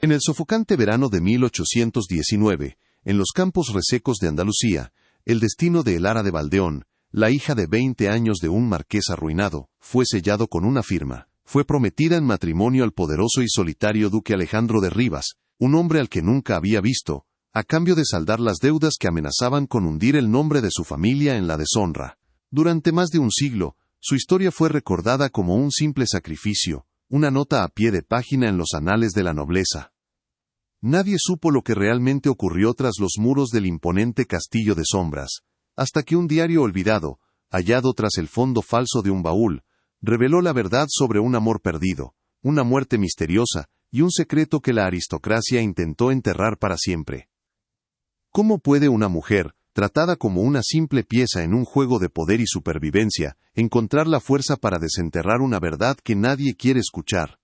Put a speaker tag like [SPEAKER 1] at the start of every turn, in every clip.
[SPEAKER 1] En el sofocante verano de 1819, en los campos resecos de Andalucía, el destino de Elara de Valdeón, la hija de 20 años de un marqués arruinado, fue sellado con una firma. Fue prometida en matrimonio al poderoso y solitario duque Alejandro de Rivas, un hombre al que nunca había visto, a cambio de saldar las deudas que amenazaban con hundir el nombre de su familia en la deshonra. Durante más de un siglo, su historia fue recordada como un simple sacrificio, una nota a pie de página en los anales de la nobleza. Nadie supo lo que realmente ocurrió tras los muros del imponente castillo de sombras, hasta que un diario olvidado, hallado tras el fondo falso de un baúl, reveló la verdad sobre un amor perdido, una muerte misteriosa y un secreto que la aristocracia intentó enterrar para siempre. ¿Cómo puede una mujer, tratada como una simple pieza en un juego de poder y supervivencia, encontrar la fuerza para desenterrar una verdad que nadie quiere escuchar?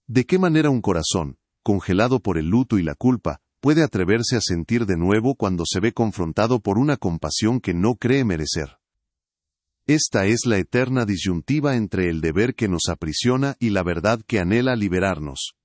[SPEAKER 1] ¿De qué manera un corazón, congelado por el luto y la culpa, puede atreverse a sentir de nuevo cuando se ve confrontado por una compasión que no cree merecer? Esta es la eterna disyuntiva entre el deber que nos aprisiona y la verdad que anhela liberarnos.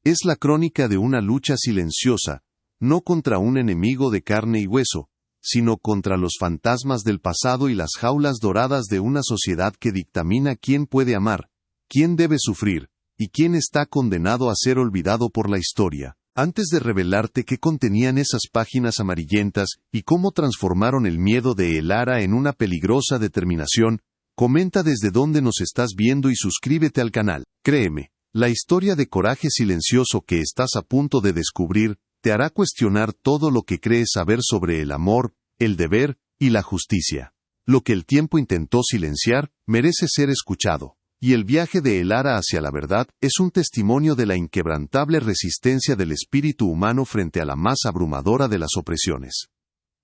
[SPEAKER 1] Es la crónica de una lucha silenciosa, no contra un enemigo de carne y hueso, sino contra los fantasmas del pasado y las jaulas doradas de una sociedad que dictamina quién puede amar, quién debe sufrir, y quién está condenado a ser olvidado por la historia. Antes de revelarte qué contenían esas páginas amarillentas y cómo transformaron el miedo de Elara en una peligrosa determinación, comenta desde dónde nos estás viendo y suscríbete al canal. Créeme, la historia de coraje silencioso que estás a punto de descubrir te hará cuestionar todo lo que crees saber sobre el amor, el deber y la justicia. Lo que el tiempo intentó silenciar merece ser escuchado. Y el viaje de Elara hacia la verdad es un testimonio de la inquebrantable resistencia del espíritu humano frente a la más abrumadora de las opresiones.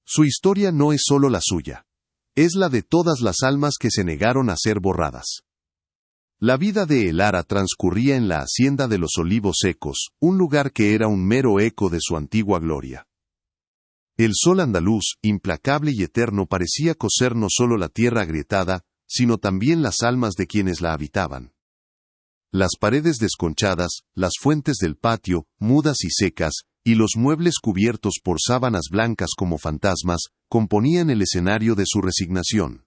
[SPEAKER 1] Su historia no es solo la suya. Es la de todas las almas que se negaron a ser borradas. La vida de Elara transcurría en la hacienda de los Olivos Secos, un lugar que era un mero eco de su antigua gloria. El sol andaluz, implacable y eterno, parecía coser no solo la tierra agrietada, sino también las almas de quienes la habitaban. Las paredes desconchadas, las fuentes del patio, mudas y secas, y los muebles cubiertos por sábanas blancas como fantasmas, componían el escenario de su resignación.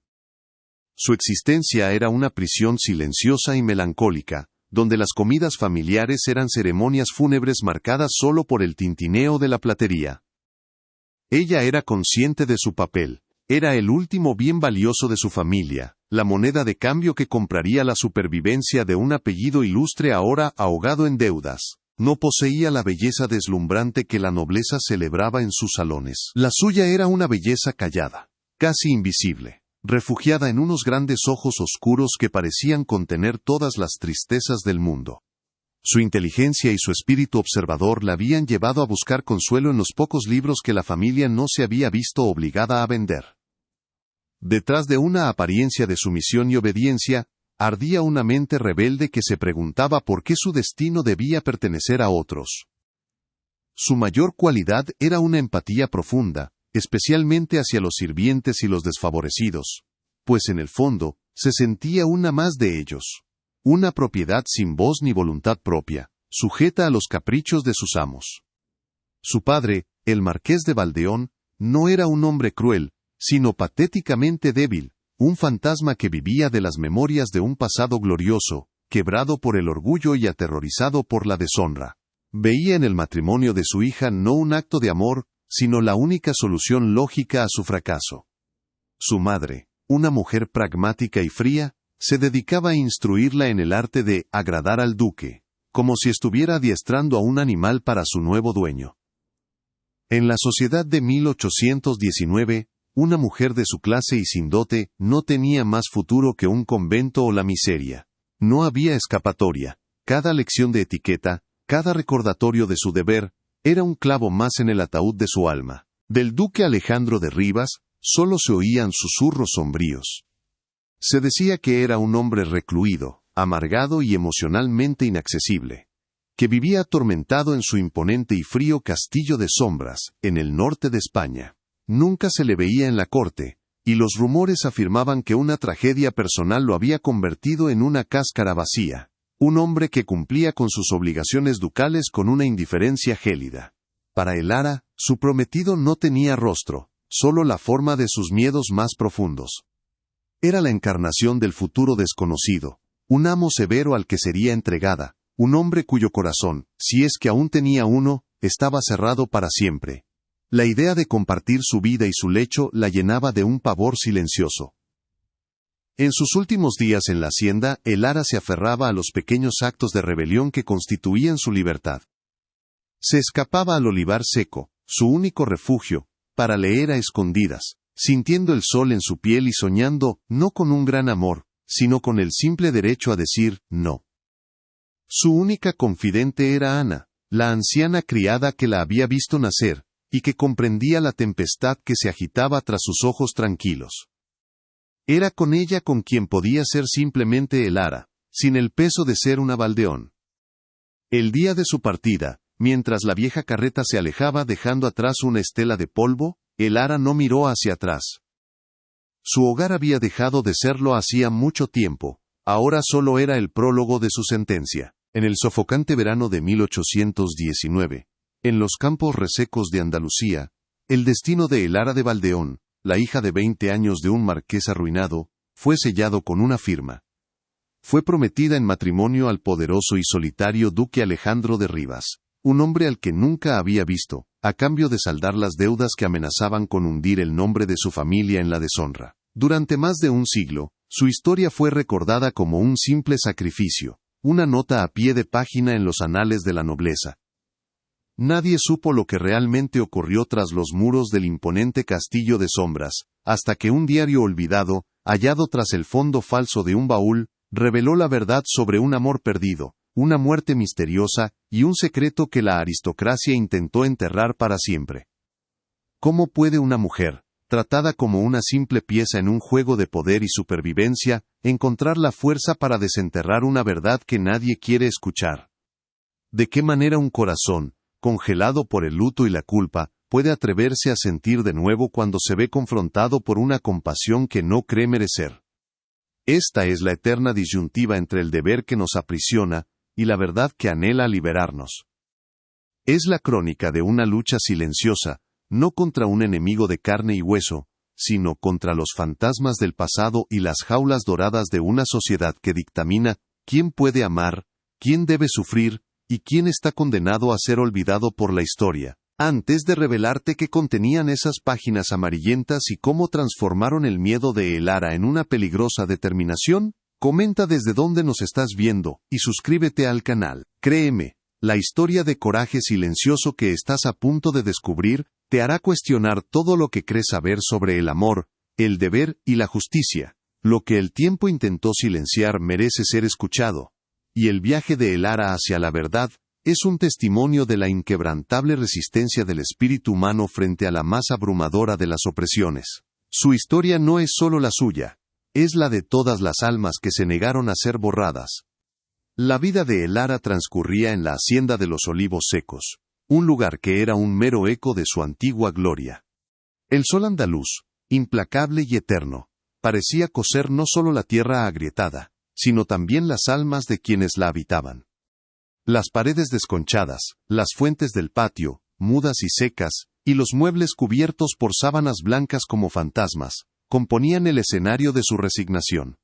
[SPEAKER 1] Su existencia era una prisión silenciosa y melancólica, donde las comidas familiares eran ceremonias fúnebres marcadas solo por el tintineo de la platería. Ella era consciente de su papel. Era el último bien valioso de su familia, la moneda de cambio que compraría la supervivencia de un apellido ilustre ahora ahogado en deudas. No poseía la belleza deslumbrante que la nobleza celebraba en sus salones. La suya era una belleza callada, casi invisible, refugiada en unos grandes ojos oscuros que parecían contener todas las tristezas del mundo. Su inteligencia y su espíritu observador la habían llevado a buscar consuelo en los pocos libros que la familia no se había visto obligada a vender. Detrás de una apariencia de sumisión y obediencia, ardía una mente rebelde que se preguntaba por qué su destino debía pertenecer a otros. Su mayor cualidad era una empatía profunda, especialmente hacia los sirvientes y los desfavorecidos, pues en el fondo, se sentía una más de ellos. Una propiedad sin voz ni voluntad propia, sujeta a los caprichos de sus amos. Su padre, el marqués de Valdeón, no era un hombre cruel, sino patéticamente débil, un fantasma que vivía de las memorias de un pasado glorioso, quebrado por el orgullo y aterrorizado por la deshonra. Veía en el matrimonio de su hija no un acto de amor, sino la única solución lógica a su fracaso. Su madre, una mujer pragmática y fría, se dedicaba a instruirla en el arte de agradar al duque, como si estuviera adiestrando a un animal para su nuevo dueño. En la sociedad de 1819, una mujer de su clase y sin dote no tenía más futuro que un convento o la miseria. No había escapatoria. Cada lección de etiqueta, cada recordatorio de su deber, era un clavo más en el ataúd de su alma. Del duque Alejandro de Rivas, solo se oían susurros sombríos. Se decía que era un hombre recluido, amargado y emocionalmente inaccesible, que vivía atormentado en su imponente y frío castillo de sombras, en el norte de España. Nunca se le veía en la corte, y los rumores afirmaban que una tragedia personal lo había convertido en una cáscara vacía. Un hombre que cumplía con sus obligaciones ducales con una indiferencia gélida. Para Elara, su prometido no tenía rostro, solo la forma de sus miedos más profundos. Era la encarnación del futuro desconocido, un amo severo al que sería entregada, un hombre cuyo corazón, si es que aún tenía uno, estaba cerrado para siempre. La idea de compartir su vida y su lecho la llenaba de un pavor silencioso. En sus últimos días en la hacienda, Elara se aferraba a los pequeños actos de rebelión que constituían su libertad. Se escapaba al olivar seco, su único refugio, para leer a escondidas, sintiendo el sol en su piel y soñando, no con un gran amor, sino con el simple derecho a decir no. Su única confidente era Ana, la anciana criada que la había visto nacer, y que comprendía la tempestad que se agitaba tras sus ojos tranquilos. Era con ella con quien podía ser simplemente Elara, sin el peso de ser una Valdeón. El día de su partida, mientras la vieja carreta se alejaba dejando atrás una estela de polvo, Elara no miró hacia atrás. Su hogar había dejado de serlo hacía mucho tiempo, ahora solo era el prólogo de su sentencia. En el sofocante verano de 1819, en los campos resecos de Andalucía, el destino de Elara de Valdeón, la hija de 20 años de un marqués arruinado, fue sellado con una firma. Fue prometida en matrimonio al poderoso y solitario duque Alejandro de Rivas, un hombre al que nunca había visto, a cambio de saldar las deudas que amenazaban con hundir el nombre de su familia en la deshonra. Durante más de un siglo, su historia fue recordada como un simple sacrificio, una nota a pie de página en los anales de la nobleza. Nadie supo lo que realmente ocurrió tras los muros del imponente castillo de sombras, hasta que un diario olvidado, hallado tras el fondo falso de un baúl, reveló la verdad sobre un amor perdido, una muerte misteriosa, y un secreto que la aristocracia intentó enterrar para siempre. ¿Cómo puede una mujer, tratada como una simple pieza en un juego de poder y supervivencia, encontrar la fuerza para desenterrar una verdad que nadie quiere escuchar? ¿De qué manera un corazón, congelado por el luto y la culpa, puede atreverse a sentir de nuevo cuando se ve confrontado por una compasión que no cree merecer? Esta es la eterna disyuntiva entre el deber que nos aprisiona y la verdad que anhela liberarnos. Es la crónica de una lucha silenciosa, no contra un enemigo de carne y hueso, sino contra los fantasmas del pasado y las jaulas doradas de una sociedad que dictamina quién puede amar, quién debe sufrir, y quién está condenado a ser olvidado por la historia. Antes de revelarte qué contenían esas páginas amarillentas y cómo transformaron el miedo de Elara en una peligrosa determinación, comenta desde dónde nos estás viendo, y suscríbete al canal. Créeme, la historia de coraje silencioso que estás a punto de descubrir, te hará cuestionar todo lo que crees saber sobre el amor, el deber y la justicia. Lo que el tiempo intentó silenciar merece ser escuchado. Y el viaje de Elara hacia la verdad, es un testimonio de la inquebrantable resistencia del espíritu humano frente a la más abrumadora de las opresiones. Su historia no es solo la suya, es la de todas las almas que se negaron a ser borradas. La vida de Elara transcurría en la hacienda de los Olivos Secos, un lugar que era un mero eco de su antigua gloria. El sol andaluz, implacable y eterno, parecía coser no solo la tierra agrietada, sino también las almas de quienes la habitaban. Las paredes desconchadas, las fuentes del patio, mudas y secas, y los muebles cubiertos por sábanas blancas como fantasmas, componían el escenario de su resignación.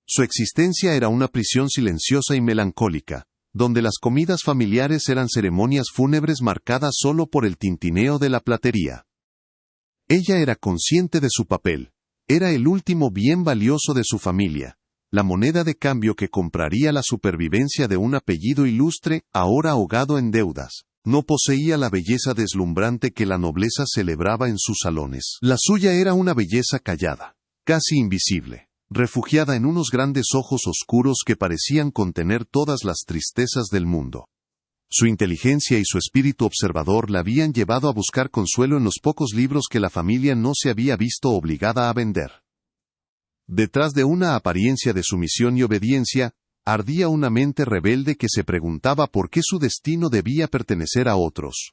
[SPEAKER 1] Su existencia era una prisión silenciosa y melancólica, donde las comidas familiares eran ceremonias fúnebres marcadas solo por el tintineo de la platería. Ella era consciente de su papel, era el último bien valioso de su familia, la moneda de cambio que compraría la supervivencia de un apellido ilustre, ahora ahogado en deudas. No poseía la belleza deslumbrante que la nobleza celebraba en sus salones. La suya era una belleza callada, casi invisible, refugiada en unos grandes ojos oscuros que parecían contener todas las tristezas del mundo. Su inteligencia y su espíritu observador la habían llevado a buscar consuelo en los pocos libros que la familia no se había visto obligada a vender. Detrás de una apariencia de sumisión y obediencia, ardía una mente rebelde que se preguntaba por qué su destino debía pertenecer a otros.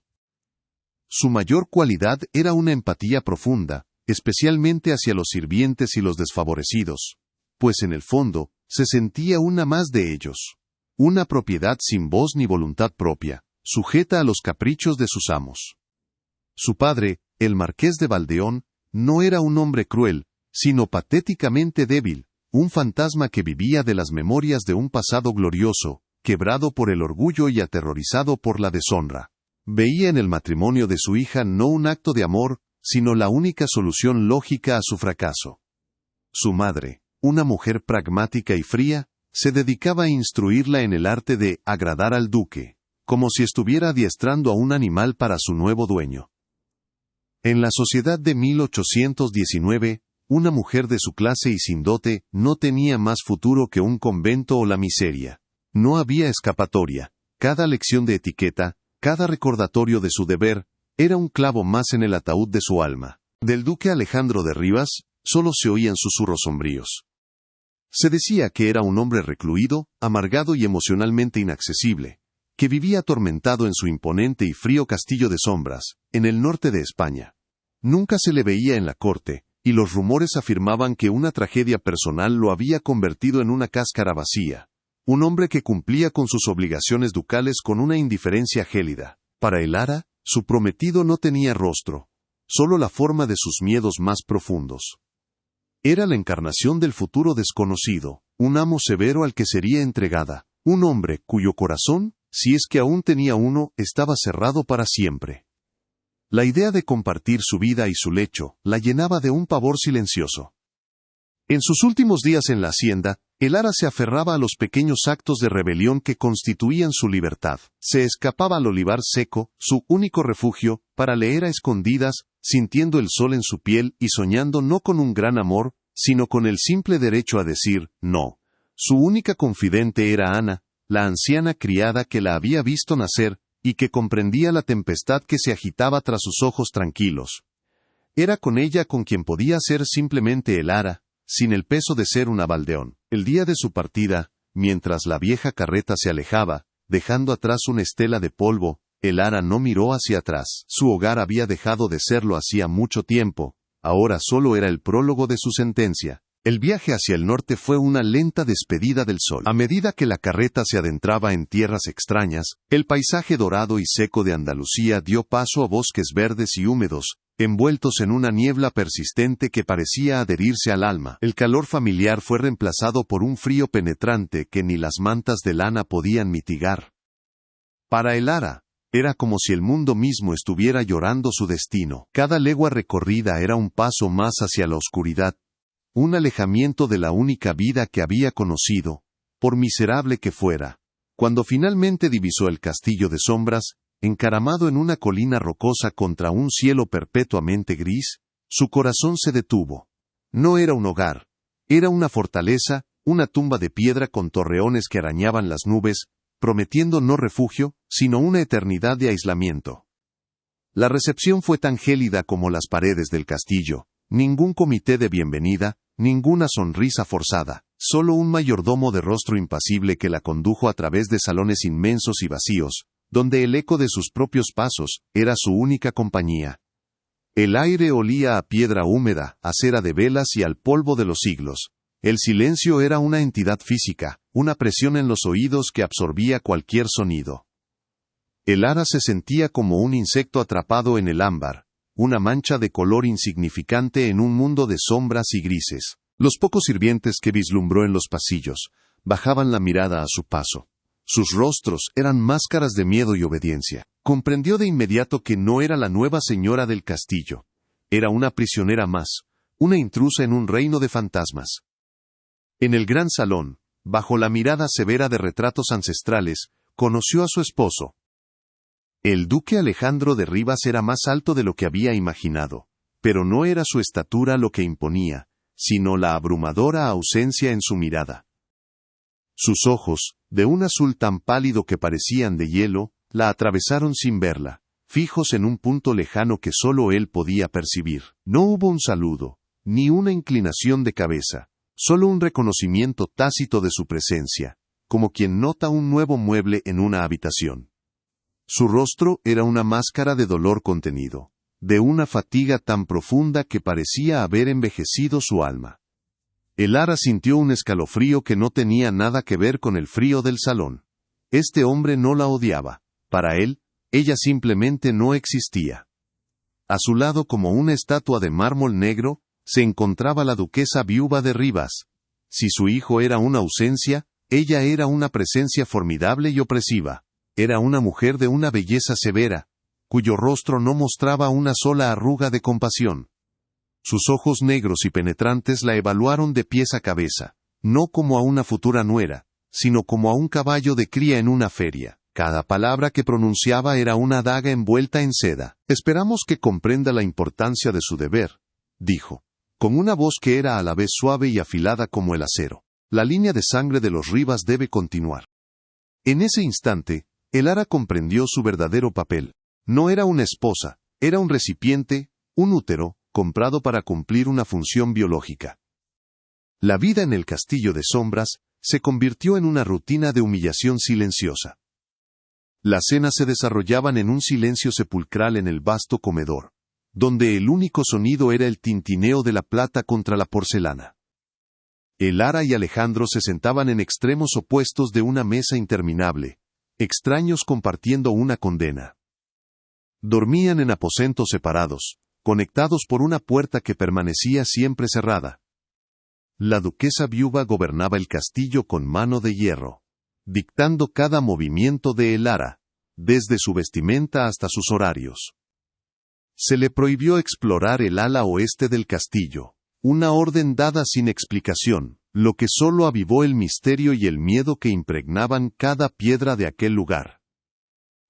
[SPEAKER 1] Su mayor cualidad era una empatía profunda, especialmente hacia los sirvientes y los desfavorecidos, pues en el fondo, se sentía una más de ellos. una propiedad sin voz ni voluntad propia, sujeta a los caprichos de sus amos. Su padre, el marqués de Valdeón, no era un hombre cruel, sino patéticamente débil, un fantasma que vivía de las memorias de un pasado glorioso, quebrado por el orgullo y aterrorizado por la deshonra. Veía en el matrimonio de su hija no un acto de amor, sino la única solución lógica a su fracaso. Su madre, una mujer pragmática y fría, se dedicaba a instruirla en el arte de agradar al duque, como si estuviera adiestrando a un animal para su nuevo dueño. En la sociedad de 1819, una mujer de su clase y sin dote no tenía más futuro que un convento o la miseria. No había escapatoria. Cada lección de etiqueta, cada recordatorio de su deber, era un clavo más en el ataúd de su alma. Del duque Alejandro de Rivas, solo se oían susurros sombríos. Se decía que era un hombre recluido, amargado y emocionalmente inaccesible, que vivía atormentado en su imponente y frío castillo de sombras, en el norte de España. Nunca se le veía en la corte, y los rumores afirmaban que una tragedia personal lo había convertido en una cáscara vacía. Un hombre que cumplía con sus obligaciones ducales con una indiferencia gélida. Para el Lara, su prometido no tenía rostro, solo la forma de sus miedos más profundos. Era la encarnación del futuro desconocido, un amo severo al que sería entregada, un hombre cuyo corazón, si es que aún tenía uno, estaba cerrado para siempre. La idea de compartir su vida y su lecho la llenaba de un pavor silencioso. En sus últimos días en la hacienda, el Lara se aferraba a los pequeños actos de rebelión que constituían su libertad. Se escapaba al olivar seco, su único refugio, para leer a escondidas, sintiendo el sol en su piel y soñando no con un gran amor, sino con el simple derecho a decir no. Su única confidente era Ana, la anciana criada que la había visto nacer, y que comprendía la tempestad que se agitaba tras sus ojos tranquilos. Era con ella con quien podía ser simplemente el Lara, sin el peso de ser una Valdeón. El día de su partida, mientras la vieja carreta se alejaba, dejando atrás una estela de polvo, el Lara no miró hacia atrás. Su hogar había dejado de serlo hacía mucho tiempo, ahora solo era el prólogo de su sentencia. El viaje hacia el norte fue una lenta despedida del sol. A medida que la carreta se adentraba en tierras extrañas, el paisaje dorado y seco de Andalucía dio paso a bosques verdes y húmedos, envueltos en una niebla persistente que parecía adherirse al alma. El calor familiar fue reemplazado por un frío penetrante que ni las mantas de lana podían mitigar. Para el Lara, era como si el mundo mismo estuviera llorando su destino. Cada legua recorrida era un paso más hacia la oscuridad, un alejamiento de la única vida que había conocido, por miserable que fuera. Cuando finalmente divisó el castillo de sombras, encaramado en una colina rocosa contra un cielo perpetuamente gris, su corazón se detuvo. No era un hogar, era una fortaleza, una tumba de piedra con torreones que arañaban las nubes, prometiendo no refugio, sino una eternidad de aislamiento. La recepción fue tan gélida como las paredes del castillo, ningún comité de bienvenida, ninguna sonrisa forzada, solo un mayordomo de rostro impasible que la condujo a través de salones inmensos y vacíos, donde el eco de sus propios pasos era su única compañía. El aire olía a piedra húmeda, a cera de velas y al polvo de los siglos. El silencio era una entidad física, una presión en los oídos que absorbía cualquier sonido. El Lara se sentía como un insecto atrapado en el ámbar, una mancha de color insignificante en un mundo de sombras y grises. Los pocos sirvientes que vislumbró en los pasillos, bajaban la mirada a su paso. Sus rostros eran máscaras de miedo y obediencia. Comprendió de inmediato que no era la nueva señora del castillo. Era una prisionera más, una intrusa en un reino de fantasmas. En el gran salón, bajo la mirada severa de retratos ancestrales, conoció a su esposo. El duque Alejandro de Rivas era más alto de lo que había imaginado, pero no era su estatura lo que imponía, sino la abrumadora ausencia en su mirada. Sus ojos, de un azul tan pálido que parecían de hielo, la atravesaron sin verla, fijos en un punto lejano que solo él podía percibir. No hubo un saludo, ni una inclinación de cabeza, solo un reconocimiento tácito de su presencia, como quien nota un nuevo mueble en una habitación. Su rostro era una máscara de dolor contenido, de una fatiga tan profunda que parecía haber envejecido su alma. El Lara sintió un escalofrío que no tenía nada que ver con el frío del salón. Este hombre no la odiaba. Para él, ella simplemente no existía. A su lado, como una estatua de mármol negro, se encontraba la duquesa viuda de Rivas. Si su hijo era una ausencia, ella era una presencia formidable y opresiva. Era una mujer de una belleza severa, cuyo rostro no mostraba una sola arruga de compasión. Sus ojos negros y penetrantes la evaluaron de pies a cabeza, no como a una futura nuera, sino como a un caballo de cría en una feria. Cada palabra que pronunciaba era una daga envuelta en seda. «Esperamos que comprenda la importancia de su deber», dijo, con una voz que era a la vez suave y afilada como el acero. «La línea de sangre de los Rivas debe continuar». En ese instante, Elara comprendió su verdadero papel. No era una esposa, era un recipiente, un útero, comprado para cumplir una función biológica. La vida en el castillo de sombras se convirtió en una rutina de humillación silenciosa. Las cenas se desarrollaban en un silencio sepulcral en el vasto comedor, donde el único sonido era el tintineo de la plata contra la porcelana. Elara y Alejandro se sentaban en extremos opuestos de una mesa interminable, extraños compartiendo una condena. Dormían en aposentos separados, conectados por una puerta que permanecía siempre cerrada. La duquesa viuda gobernaba el castillo con mano de hierro, dictando cada movimiento de Elara, desde su vestimenta hasta sus horarios. Se le prohibió explorar el ala oeste del castillo, una orden dada sin explicación, lo que solo avivó el misterio y el miedo que impregnaban cada piedra de aquel lugar.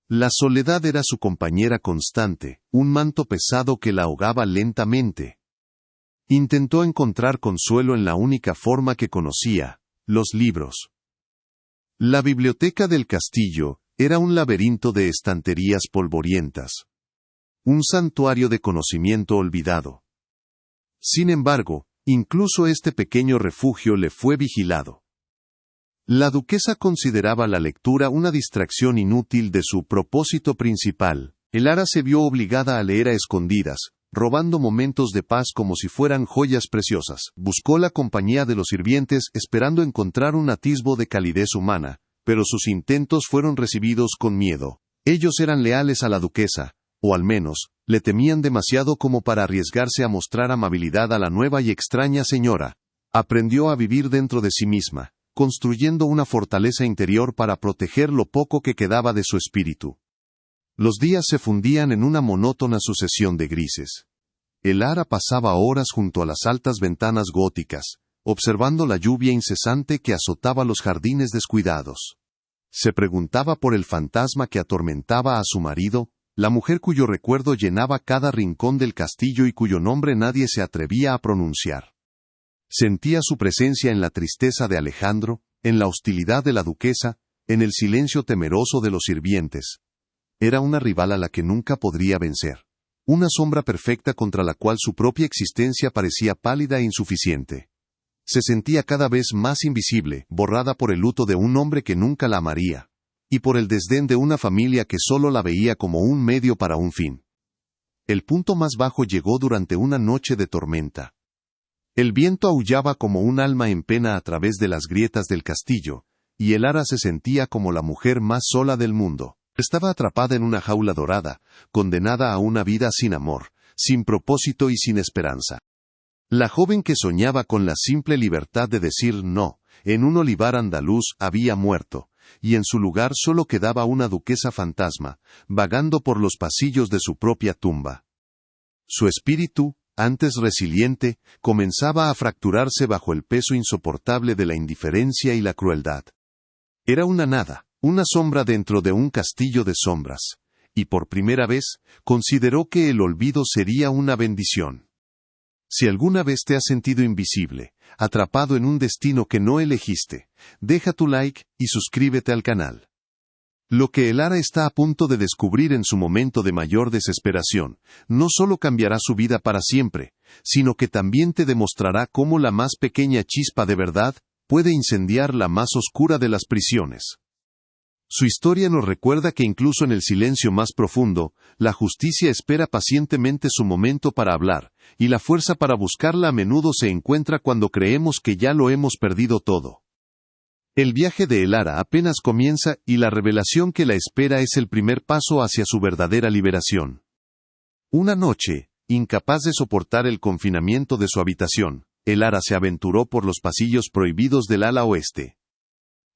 [SPEAKER 1] La soledad era su compañera constante, un manto pesado que la ahogaba lentamente. Intentó encontrar consuelo en la única forma que conocía, los libros. La biblioteca del castillo era un laberinto de estanterías polvorientas. Un santuario de conocimiento olvidado. Sin embargo, incluso este pequeño refugio le fue vigilado. La duquesa consideraba la lectura una distracción inútil de su propósito principal. Elara se vio obligada a leer a escondidas, robando momentos de paz como si fueran joyas preciosas. Buscó la compañía de los sirvientes esperando encontrar un atisbo de calidez humana, pero sus intentos fueron recibidos con miedo. Ellos eran leales a la duquesa, o al menos, le temían demasiado como para arriesgarse a mostrar amabilidad a la nueva y extraña señora. Aprendió a vivir dentro de sí misma, construyendo una fortaleza interior para proteger lo poco que quedaba de su espíritu. Los días se fundían en una monótona sucesión de grises. Elara pasaba horas junto a las altas ventanas góticas, observando la lluvia incesante que azotaba los jardines descuidados. Se preguntaba por el fantasma que atormentaba a su marido, la mujer cuyo recuerdo llenaba cada rincón del castillo y cuyo nombre nadie se atrevía a pronunciar. Sentía su presencia en la tristeza de Alejandro, en la hostilidad de la duquesa, en el silencio temeroso de los sirvientes. Era una rival a la que nunca podría vencer. Una sombra perfecta contra la cual su propia existencia parecía pálida e insuficiente. Se sentía cada vez más invisible, borrada por el luto de un hombre que nunca la amaría, y por el desdén de una familia que solo la veía como un medio para un fin. El punto más bajo llegó durante una noche de tormenta. El viento aullaba como un alma en pena a través de las grietas del castillo, y Elara se sentía como la mujer más sola del mundo. Estaba atrapada en una jaula dorada, condenada a una vida sin amor, sin propósito y sin esperanza. La joven que soñaba con la simple libertad de decir no, en un olivar andaluz había muerto, y en su lugar solo quedaba una duquesa fantasma, vagando por los pasillos de su propia tumba. Su espíritu, antes resiliente, comenzaba a fracturarse bajo el peso insoportable de la indiferencia y la crueldad. Era una nada, una sombra dentro de un castillo de sombras, y por primera vez, consideró que el olvido sería una bendición. Si alguna vez te has sentido invisible, atrapado en un destino que no elegiste, deja tu like y suscríbete al canal. Lo que Elara está a punto de descubrir en su momento de mayor desesperación, no solo cambiará su vida para siempre, sino que también te demostrará cómo la más pequeña chispa de verdad puede incendiar la más oscura de las prisiones. Su historia nos recuerda que incluso en el silencio más profundo, la justicia espera pacientemente su momento para hablar, y la fuerza para buscarla a menudo se encuentra cuando creemos que ya lo hemos perdido todo. El viaje de Elara apenas comienza y la revelación que la espera es el primer paso hacia su verdadera liberación. Una noche, incapaz de soportar el confinamiento de su habitación, Elara se aventuró por los pasillos prohibidos del ala oeste.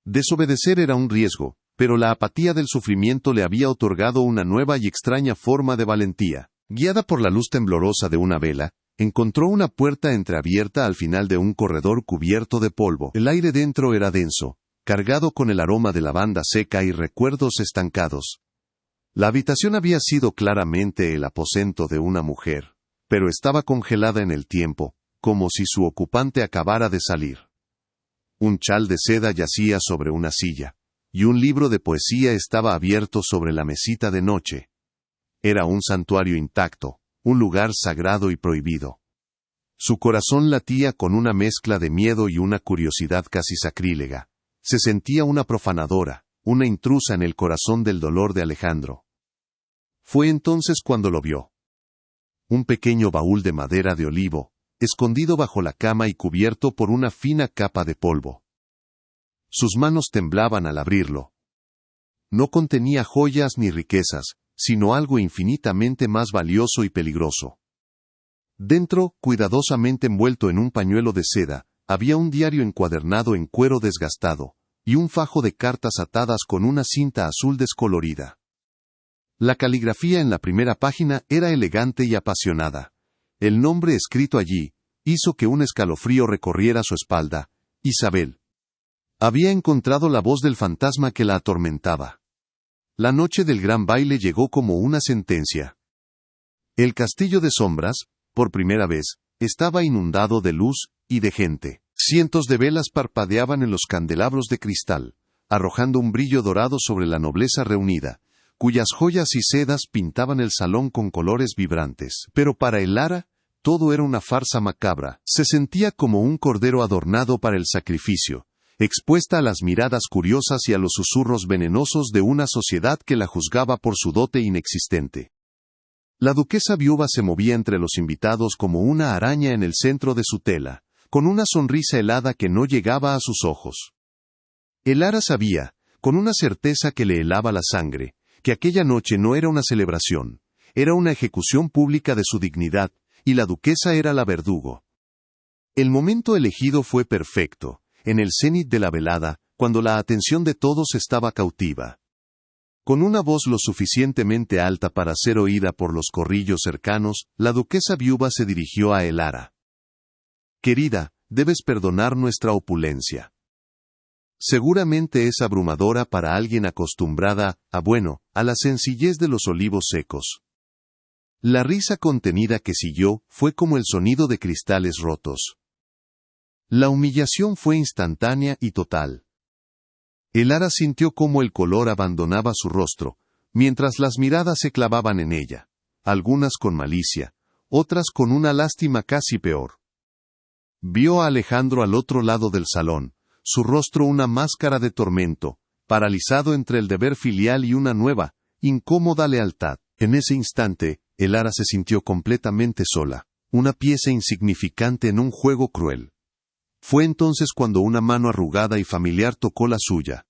[SPEAKER 1] Desobedecer era un riesgo, pero la apatía del sufrimiento le había otorgado una nueva y extraña forma de valentía. Guiada por la luz temblorosa de una vela, encontró una puerta entreabierta al final de un corredor cubierto de polvo. El aire dentro era denso, cargado con el aroma de lavanda seca y recuerdos estancados. La habitación había sido claramente el aposento de una mujer, pero estaba congelada en el tiempo, como si su ocupante acabara de salir. Un chal de seda yacía sobre una silla, y un libro de poesía estaba abierto sobre la mesita de noche. Era un santuario intacto, un lugar sagrado y prohibido. Su corazón latía con una mezcla de miedo y una curiosidad casi sacrílega. Se sentía una profanadora, una intrusa en el corazón del dolor de Alejandro. Fue entonces cuando lo vio. Un pequeño baúl de madera de olivo, escondido bajo la cama y cubierto por una fina capa de polvo. Sus manos temblaban al abrirlo. No contenía joyas ni riquezas, sino algo infinitamente más valioso y peligroso. Dentro, cuidadosamente envuelto en un pañuelo de seda, había un diario encuadernado en cuero desgastado, y un fajo de cartas atadas con una cinta azul descolorida. La caligrafía en la primera página era elegante y apasionada. El nombre escrito allí hizo que un escalofrío recorriera su espalda. Isabel. Había encontrado la voz del fantasma que la atormentaba. La noche del gran baile llegó como una sentencia. El castillo de sombras, por primera vez, estaba inundado de luz y de gente. Cientos de velas parpadeaban en los candelabros de cristal, arrojando un brillo dorado sobre la nobleza reunida, cuyas joyas y sedas pintaban el salón con colores vibrantes. Pero para Elara, todo era una farsa macabra. Se sentía como un cordero adornado para el sacrificio, expuesta a las miradas curiosas y a los susurros venenosos de una sociedad que la juzgaba por su dote inexistente. La duquesa viuva se movía entre los invitados como una araña en el centro de su tela, con una sonrisa helada que no llegaba a sus ojos. Elara sabía, con una certeza que le helaba la sangre, que aquella noche no era una celebración, era una ejecución pública de su dignidad, y la duquesa era la verdugo. El momento elegido fue perfecto, en el cenit de la velada, cuando la atención de todos estaba cautiva. Con una voz lo suficientemente alta para ser oída por los corrillos cercanos, la duquesa viuva se dirigió a Elara. «Querida, debes perdonar nuestra opulencia. Seguramente es abrumadora para alguien acostumbrada, a la sencillez de los olivos secos». La risa contenida que siguió fue como el sonido de cristales rotos. La humillación fue instantánea y total. Elara sintió cómo el color abandonaba su rostro, mientras las miradas se clavaban en ella, algunas con malicia, otras con una lástima casi peor. Vio a Alejandro al otro lado del salón, su rostro una máscara de tormento, paralizado entre el deber filial y una nueva, incómoda lealtad. En ese instante, Elara se sintió completamente sola, una pieza insignificante en un juego cruel. Fue entonces cuando una mano arrugada y familiar tocó la suya.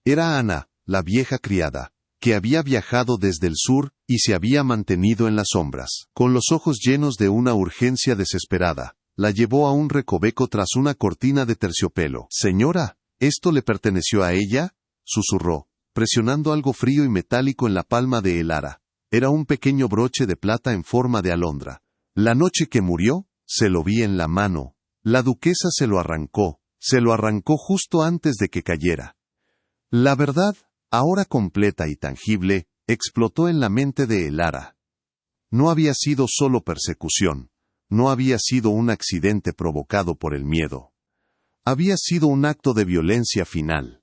[SPEAKER 1] Era Ana, la vieja criada, que había viajado desde el sur y se había mantenido en las sombras. Con los ojos llenos de una urgencia desesperada, la llevó a un recoveco tras una cortina de terciopelo. «Señora, ¿esto le perteneció a ella?», susurró, presionando algo frío y metálico en la palma de Elara. Era un pequeño broche de plata en forma de alondra. La noche que murió, se lo vi en la mano. La duquesa se lo arrancó justo antes de que cayera. La verdad, ahora completa y tangible, explotó en la mente de Elara. No había sido solo persecución, no había sido un accidente provocado por el miedo. Había sido un acto de violencia final.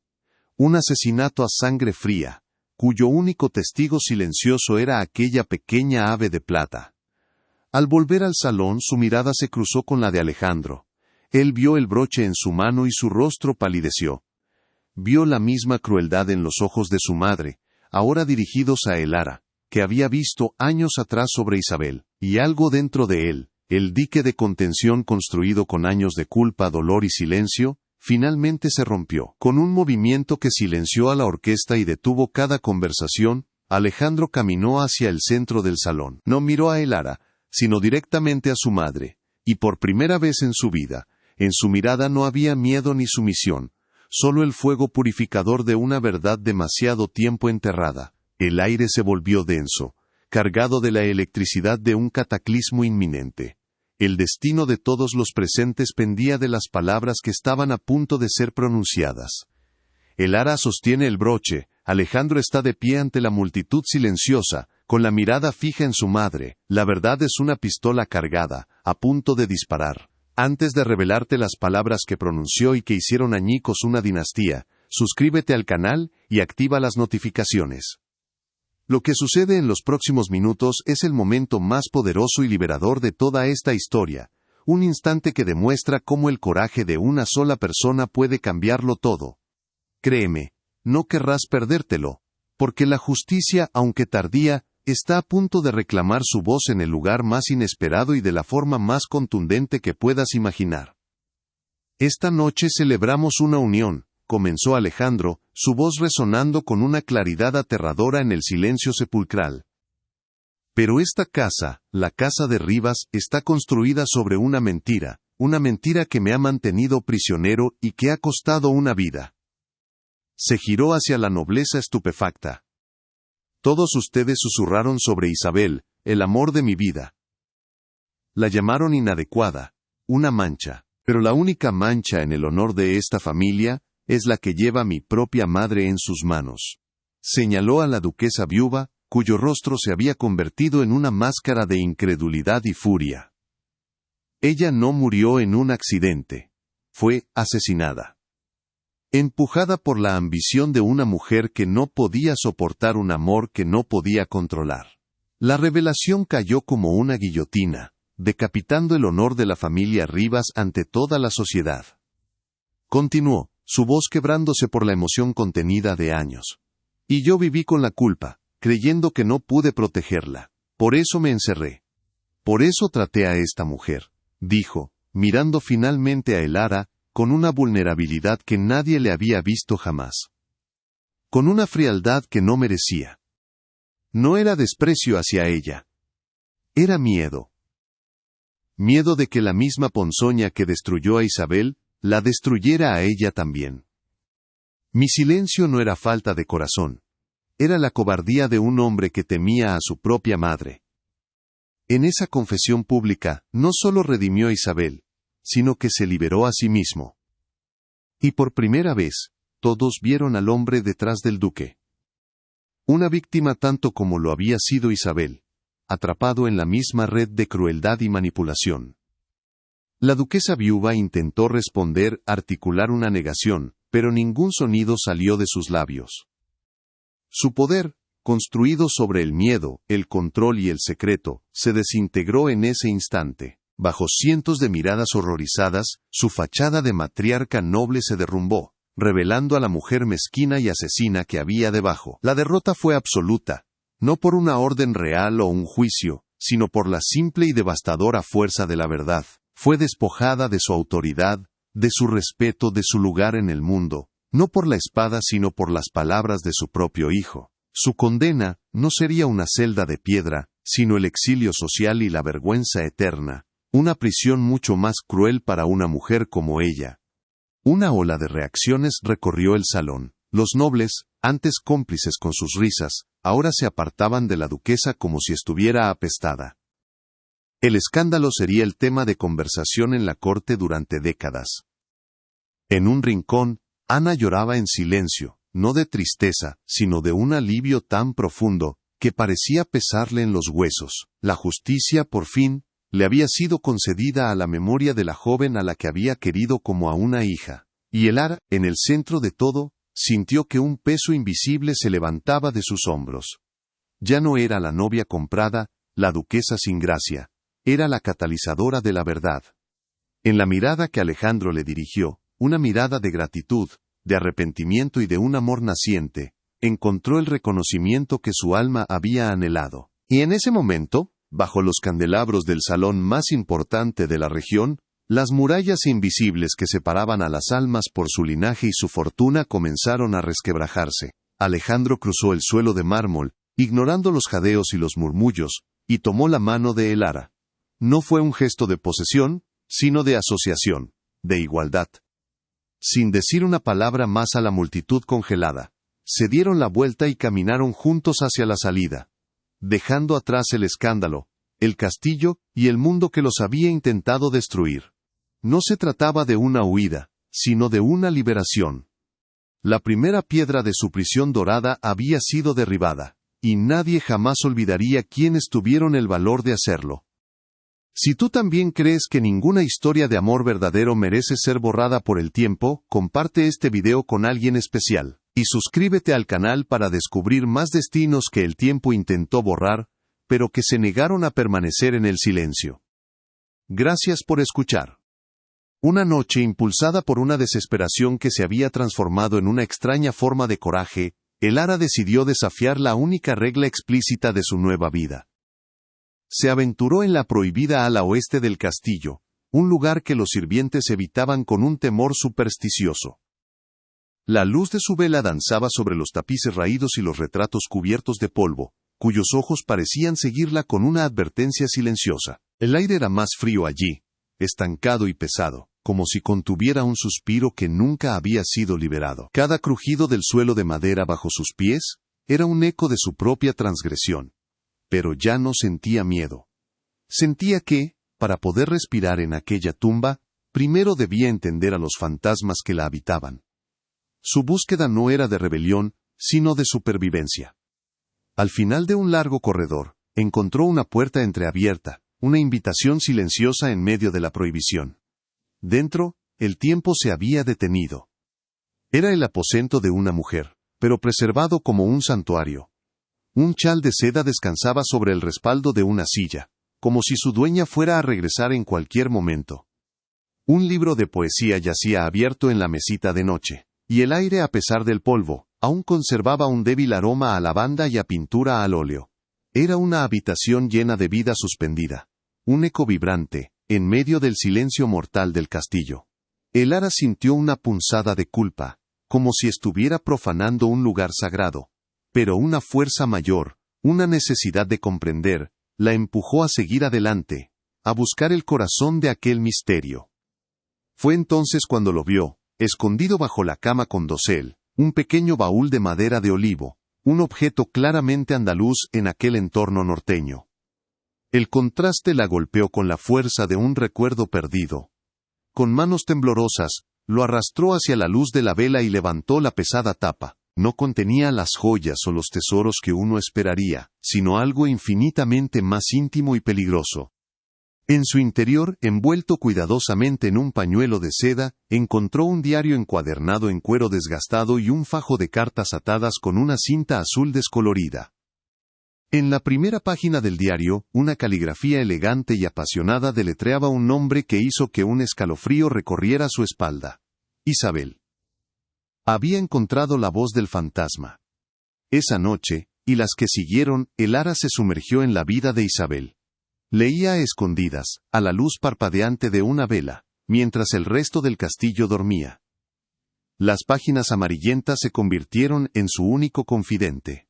[SPEAKER 1] Un asesinato a sangre fría, cuyo único testigo silencioso era aquella pequeña ave de plata. Al volver al salón, su mirada se cruzó con la de Alejandro. Él vio el broche en su mano y su rostro palideció. Vio la misma crueldad en los ojos de su madre, ahora dirigidos a Elara, que había visto años atrás sobre Isabel, y algo dentro de él, el dique de contención construido con años de culpa, dolor y silencio, finalmente se rompió. Con un movimiento que silenció a la orquesta y detuvo cada conversación, Alejandro caminó hacia el centro del salón. No miró a Elara, sino directamente a su madre, y por primera vez en su vida, en su mirada no había miedo ni sumisión, solo el fuego purificador de una verdad demasiado tiempo enterrada. El aire se volvió denso, cargado de la electricidad de un cataclismo inminente. El destino de todos los presentes pendía de las palabras que estaban a punto de ser pronunciadas. Elara sostiene el broche, Alejandro está de pie ante la multitud silenciosa, con la mirada fija en su madre. La verdad es una pistola cargada, a punto de disparar. Antes de revelarte las palabras que pronunció y que hicieron añicos una dinastía, suscríbete al canal y activa las notificaciones. Lo que sucede en los próximos minutos es el momento más poderoso y liberador de toda esta historia, un instante que demuestra cómo el coraje de una sola persona puede cambiarlo todo. Créeme, no querrás perdértelo, porque la justicia, aunque tardía, está a punto de reclamar su voz en el lugar más inesperado y de la forma más contundente que puedas imaginar. Esta noche celebramos una unión, comenzó Alejandro, su voz resonando con una claridad aterradora en el silencio sepulcral. Pero esta casa, la casa de Rivas, está construida sobre una mentira que me ha mantenido prisionero y que ha costado una vida. Se giró hacia la nobleza estupefacta. Todos ustedes susurraron sobre Isabel, el amor de mi vida. La llamaron inadecuada, una mancha, pero la única mancha en el honor de esta familia es la que lleva mi propia madre en sus manos. Señaló a la duquesa viuva, cuyo rostro se había convertido en una máscara de incredulidad y furia. Ella no murió en un accidente. Fue asesinada. Empujada por la ambición de una mujer que no podía soportar un amor que no podía controlar. La revelación cayó como una guillotina, decapitando el honor de la familia Rivas ante toda la sociedad. Continuó, su voz quebrándose por la emoción contenida de años. Y yo viví con la culpa, creyendo que no pude protegerla. Por eso me encerré. Por eso traté a esta mujer, dijo, mirando finalmente a Elara, con una vulnerabilidad que nadie le había visto jamás. Con una frialdad que no merecía. No era desprecio hacia ella. Era miedo. Miedo de que la misma ponzoña que destruyó a Isabel, la destruyera a ella también. Mi silencio no era falta de corazón. Era la cobardía de un hombre que temía a su propia madre. En esa confesión pública, no solo redimió a Isabel, sino que se liberó a sí mismo. Y por primera vez, todos vieron al hombre detrás del duque. Una víctima tanto como lo había sido Isabel, atrapado en la misma red de crueldad y manipulación. La duquesa viuva intentó responder, articular una negación, pero ningún sonido salió de sus labios. Su poder, construido sobre el miedo, el control y el secreto, se desintegró en ese instante. Bajo cientos de miradas horrorizadas, su fachada de matriarca noble se derrumbó, revelando a la mujer mezquina y asesina que había debajo. La derrota fue absoluta, no por una orden real o un juicio, sino por la simple y devastadora fuerza de la verdad. Fue despojada de su autoridad, de su respeto, de su lugar en el mundo, no por la espada sino por las palabras de su propio hijo. Su condena no sería una celda de piedra, sino el exilio social y la vergüenza eterna. Una prisión mucho más cruel para una mujer como ella. Una ola de reacciones recorrió el salón. Los nobles, antes cómplices con sus risas, ahora se apartaban de la duquesa como si estuviera apestada. El escándalo sería el tema de conversación en la corte durante décadas. En un rincón, Ana lloraba en silencio, no de tristeza, sino de un alivio tan profundo, que parecía pesarle en los huesos. La justicia, por fin, le había sido concedida a la memoria de la joven a la que había querido como a una hija. Y Elara, en el centro de todo, sintió que un peso invisible se levantaba de sus hombros. Ya no era la novia comprada, la duquesa sin gracia, era la catalizadora de la verdad. En la mirada que Alejandro le dirigió, una mirada de gratitud, de arrepentimiento y de un amor naciente, encontró el reconocimiento que su alma había anhelado. Y en ese momento, bajo los candelabros del salón más importante de la región, Las murallas invisibles que separaban a las almas por su linaje y su fortuna comenzaron a resquebrajarse. Alejandro cruzó el suelo de mármol, ignorando los jadeos y los murmullos, y tomó la mano de Elara. No fue un gesto de posesión, sino de asociación, de igualdad. Sin decir una palabra más a la multitud congelada, se dieron la vuelta y caminaron juntos hacia la salida, dejando atrás el escándalo, el castillo y el mundo que los había intentado destruir. No se trataba de una huida, sino de una liberación. La primera piedra de su prisión dorada había sido derribada, y nadie jamás olvidaría quiénes tuvieron el valor de hacerlo. Si tú también crees que ninguna historia de amor verdadero merece ser borrada por el tiempo, comparte este video con alguien especial, y suscríbete al canal para descubrir más destinos que el tiempo intentó borrar, pero que se negaron a permanecer en el silencio. Gracias por escuchar. Una noche, impulsada por una desesperación que se había transformado en una extraña forma de coraje, Elara decidió desafiar la única regla explícita de su nueva vida. Se aventuró en la prohibida ala oeste del castillo, un lugar que los sirvientes evitaban con un temor supersticioso. La luz de su vela danzaba sobre los tapices raídos y los retratos cubiertos de polvo, cuyos ojos parecían seguirla con una advertencia silenciosa. El aire era más frío allí, estancado y pesado, como si contuviera un suspiro que nunca había sido liberado. Cada crujido del suelo de madera bajo sus pies era un eco de su propia transgresión. Pero ya no sentía miedo. Sentía que, para poder respirar en aquella tumba, primero debía entender a los fantasmas que la habitaban. Su búsqueda no era de rebelión, sino de supervivencia. Al final de un largo corredor, encontró una puerta entreabierta, una invitación silenciosa en medio de la prohibición. Dentro, el tiempo se había detenido. Era el aposento de una mujer, pero preservado como un santuario. Un chal de seda descansaba sobre el respaldo de una silla, como si su dueña fuera a regresar en cualquier momento. Un libro de poesía yacía abierto en la mesita de noche, y el aire, a pesar del polvo, aún conservaba un débil aroma a lavanda y a pintura al óleo. Era una habitación llena de vida suspendida, un eco vibrante, en medio del silencio mortal del castillo. Elara sintió una punzada de culpa, como si estuviera profanando un lugar sagrado. Pero una fuerza mayor, una necesidad de comprender, la empujó a seguir adelante, a buscar el corazón de aquel misterio. Fue entonces cuando lo vio, escondido bajo la cama con dosel, un pequeño baúl de madera de olivo, un objeto claramente andaluz en aquel entorno norteño. El contraste la golpeó con la fuerza de un recuerdo perdido. Con manos temblorosas, lo arrastró hacia la luz de la vela y levantó la pesada tapa. No contenía las joyas o los tesoros que uno esperaría, sino algo infinitamente más íntimo y peligroso. En su interior, envuelto cuidadosamente en un pañuelo de seda, encontró un diario encuadernado en cuero desgastado y un fajo de cartas atadas con una cinta azul descolorida. En la primera página del diario, una caligrafía elegante y apasionada deletreaba un nombre que hizo que un escalofrío recorriera su espalda. Isabel. Había encontrado la voz del fantasma. Esa noche, y las que siguieron, Elara se sumergió en la vida de Isabel. Leía a escondidas, a la luz parpadeante de una vela, mientras el resto del castillo dormía. Las páginas amarillentas se convirtieron en su único confidente.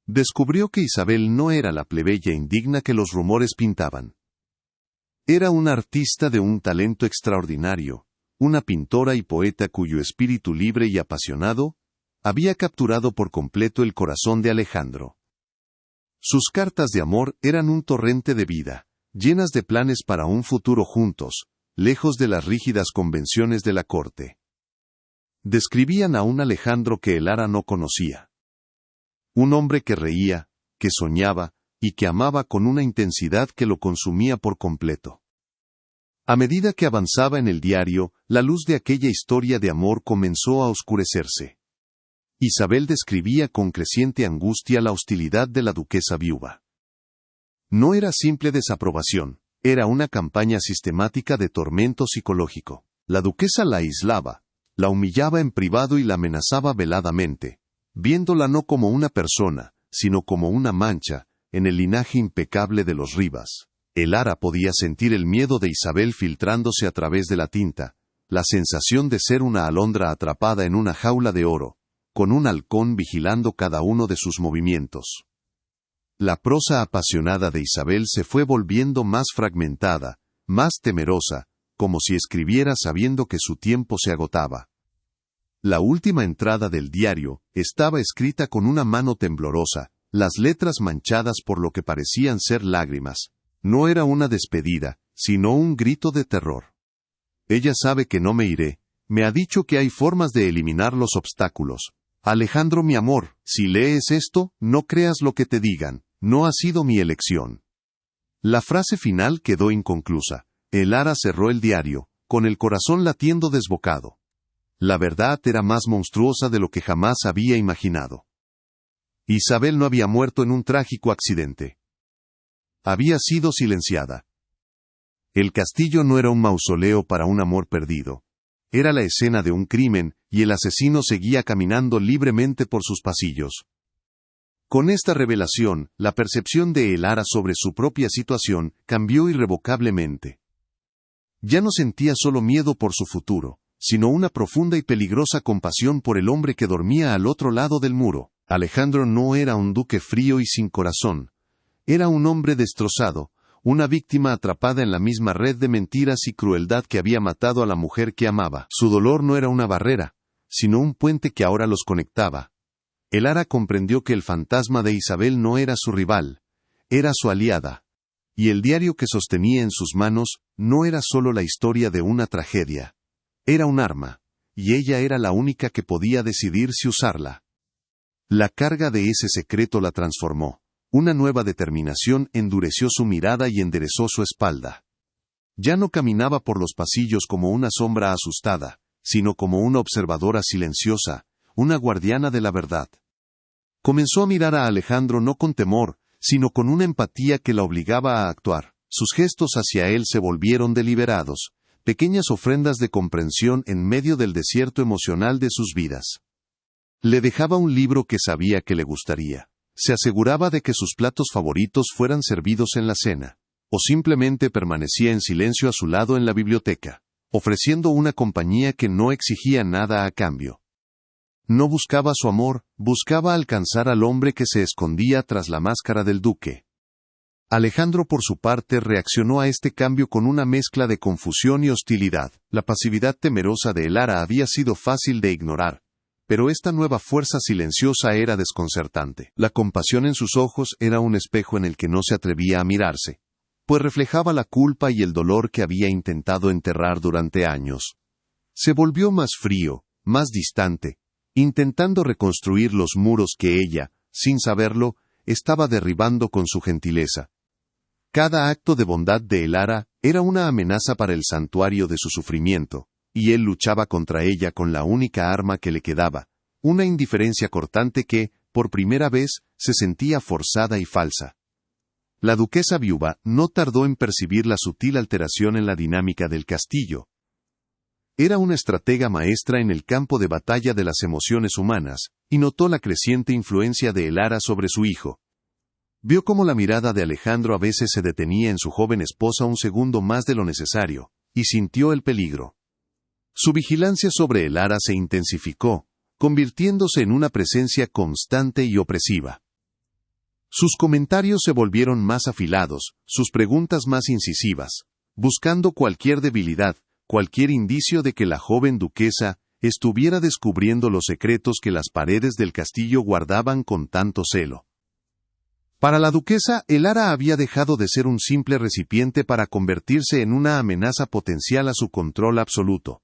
[SPEAKER 1] Descubrió que Isabel no era la plebeya indigna que los rumores pintaban. Era una artista de un talento extraordinario, una pintora y poeta cuyo espíritu libre y apasionado había capturado por completo el corazón de Alejandro. Sus cartas de amor eran un torrente de vida, llenas de planes para un futuro juntos, lejos de las rígidas convenciones de la corte. Describían a un Alejandro que Elara no conocía. Un hombre que reía, que soñaba, y que amaba con una intensidad que lo consumía por completo. A medida que avanzaba en el diario, la luz de aquella historia de amor comenzó a oscurecerse. Isabel describía con creciente angustia la hostilidad de la duquesa viuda. No era simple desaprobación, era una campaña sistemática de tormento psicológico. La duquesa la aislaba, la humillaba en privado y la amenazaba veladamente, viéndola no como una persona, sino como una mancha, en el linaje impecable de los Rivas. El Ara podía sentir el miedo de Isabel filtrándose a través de la tinta, la sensación de ser una alondra atrapada en una jaula de oro, con un halcón vigilando cada uno de sus movimientos. La prosa apasionada de Isabel se fue volviendo más fragmentada, más temerosa, como si escribiera sabiendo que su tiempo se agotaba. La última entrada del diario estaba escrita con una mano temblorosa, las letras manchadas por lo que parecían ser lágrimas. No era una despedida, sino un grito de terror. Ella sabe que no me iré. Me ha dicho que hay formas de eliminar los obstáculos. Alejandro, mi amor, si lees esto, no creas lo que te digan. No ha sido mi elección. La frase final quedó inconclusa. El Ara cerró el diario, con el corazón latiendo desbocado. La verdad era más monstruosa de lo que jamás había imaginado. Isabel no había muerto en un trágico accidente. Había sido silenciada. El castillo no era un mausoleo para un amor perdido. Era la escena de un crimen, y el asesino seguía caminando libremente por sus pasillos. Con esta revelación, la percepción de El Ara sobre su propia situación cambió irrevocablemente. Ya no sentía solo miedo por su futuro, sino una profunda y peligrosa compasión por el hombre que dormía al otro lado del muro. Alejandro no era un duque frío y sin corazón. Era un hombre destrozado, una víctima atrapada en la misma red de mentiras y crueldad que había matado a la mujer que amaba. Su dolor no era una barrera, sino un puente que ahora los conectaba. El Ara comprendió que el fantasma de Isabel no era su rival, era su aliada. Y el diario que sostenía en sus manos no era solo la historia de una tragedia. Era un arma, y ella era la única que podía decidir si usarla. La carga de ese secreto la transformó. Una nueva determinación endureció su mirada y enderezó su espalda. Ya no caminaba por los pasillos como una sombra asustada, sino como una observadora silenciosa, una guardiana de la verdad. Comenzó a mirar a Alejandro no con temor, sino con una empatía que la obligaba a actuar. Sus gestos hacia él se volvieron deliberados, pequeñas ofrendas de comprensión en medio del desierto emocional de sus vidas. Le dejaba un libro que sabía que le gustaría. Se aseguraba de que sus platos favoritos fueran servidos en la cena, o simplemente permanecía en silencio a su lado en la biblioteca, ofreciendo una compañía que no exigía nada a cambio. No buscaba su amor, buscaba alcanzar al hombre que se escondía tras la máscara del duque. Alejandro, por su parte, reaccionó a este cambio con una mezcla de confusión y hostilidad. La pasividad temerosa de El Ara había sido fácil de ignorar, pero esta nueva fuerza silenciosa era desconcertante. La compasión en sus ojos era un espejo en el que no se atrevía a mirarse, pues reflejaba la culpa y el dolor que había intentado enterrar durante años. Se volvió más frío, más distante, intentando reconstruir los muros que ella, sin saberlo, estaba derribando con su gentileza. Cada acto de bondad de El Ara era una amenaza para el santuario de su sufrimiento, y él luchaba contra ella con la única arma que le quedaba, una indiferencia cortante que, por primera vez, se sentía forzada y falsa. La duquesa viuda no tardó en percibir la sutil alteración en la dinámica del castillo. Era una estratega maestra en el campo de batalla de las emociones humanas, y notó la creciente influencia de El Ara sobre su hijo. Vio cómo la mirada de Alejandro a veces se detenía en su joven esposa un segundo más de lo necesario, y sintió el peligro. Su vigilancia sobre El Ara se intensificó, convirtiéndose en una presencia constante y opresiva. Sus comentarios se volvieron más afilados, sus preguntas más incisivas, buscando cualquier debilidad, cualquier indicio de que la joven duquesa estuviera descubriendo los secretos que las paredes del castillo guardaban con tanto celo. Para la duquesa, El Ara había dejado de ser un simple recipiente para convertirse en una amenaza potencial a su control absoluto.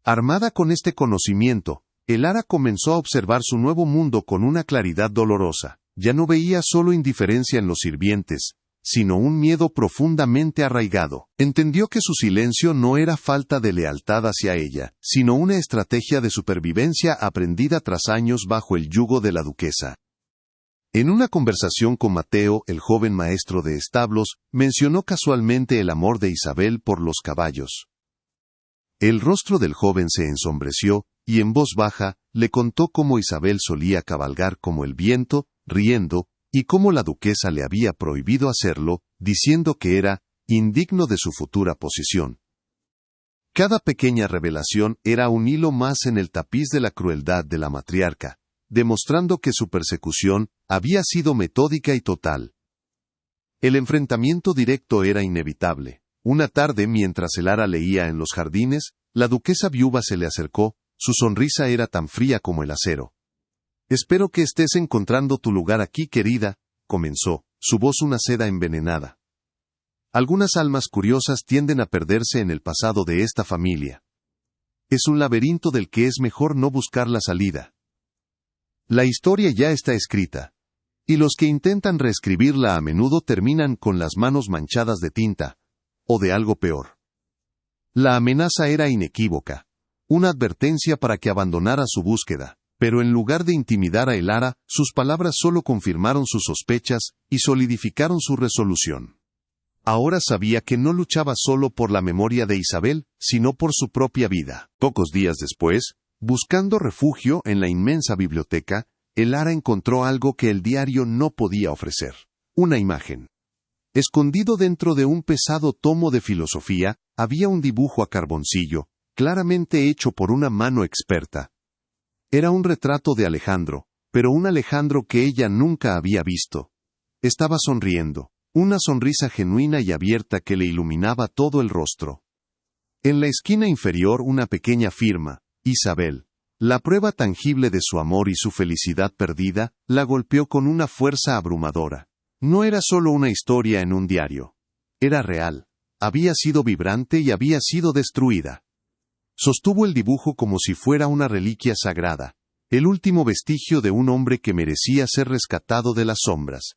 [SPEAKER 1] Armada con este conocimiento, El Ara comenzó a observar su nuevo mundo con una claridad dolorosa. Ya no veía solo indiferencia en los sirvientes, sino un miedo profundamente arraigado. Entendió que su silencio no era falta de lealtad hacia ella, sino una estrategia de supervivencia aprendida tras años bajo el yugo de la duquesa. En una conversación con Mateo, el joven maestro de establos, mencionó casualmente el amor de Isabel por los caballos. El rostro del joven se ensombreció, y en voz baja, le contó cómo Isabel solía cabalgar como el viento, riendo, y cómo la duquesa le había prohibido hacerlo, diciendo que era indigno de su futura posición. Cada pequeña revelación era un hilo más en el tapiz de la crueldad de la matriarca, demostrando que su persecución había sido metódica y total. El enfrentamiento directo era inevitable. Una tarde, mientras Elara leía en los jardines, la duquesa viuva se le acercó, su sonrisa era tan fría como el acero. «Espero que estés encontrando tu lugar aquí, querida», comenzó, su voz una seda envenenada. Algunas almas curiosas tienden a perderse en el pasado de esta familia. Es un laberinto del que es mejor no buscar la salida. La historia ya está escrita, y los que intentan reescribirla a menudo terminan con las manos manchadas de tinta, o de algo peor. La amenaza era inequívoca, una advertencia para que abandonara su búsqueda, pero en lugar de intimidar a Elara, sus palabras solo confirmaron sus sospechas y solidificaron su resolución. Ahora sabía que no luchaba solo por la memoria de Isabel, sino por su propia vida. Pocos días después, buscando refugio en la inmensa biblioteca, Elara encontró algo que el diario no podía ofrecer: una imagen. Escondido dentro de un pesado tomo de filosofía, había un dibujo a carboncillo, claramente hecho por una mano experta. Era un retrato de Alejandro, pero un Alejandro que ella nunca había visto. Estaba sonriendo, una sonrisa genuina y abierta que le iluminaba todo el rostro. En la esquina inferior una pequeña firma, Isabel. La prueba tangible de su amor y su felicidad perdida, la golpeó con una fuerza abrumadora. No era solo una historia en un diario. Era real. Había sido vibrante y había sido destruida. Sostuvo el dibujo como si fuera una reliquia sagrada, el último vestigio de un hombre que merecía ser rescatado de las sombras.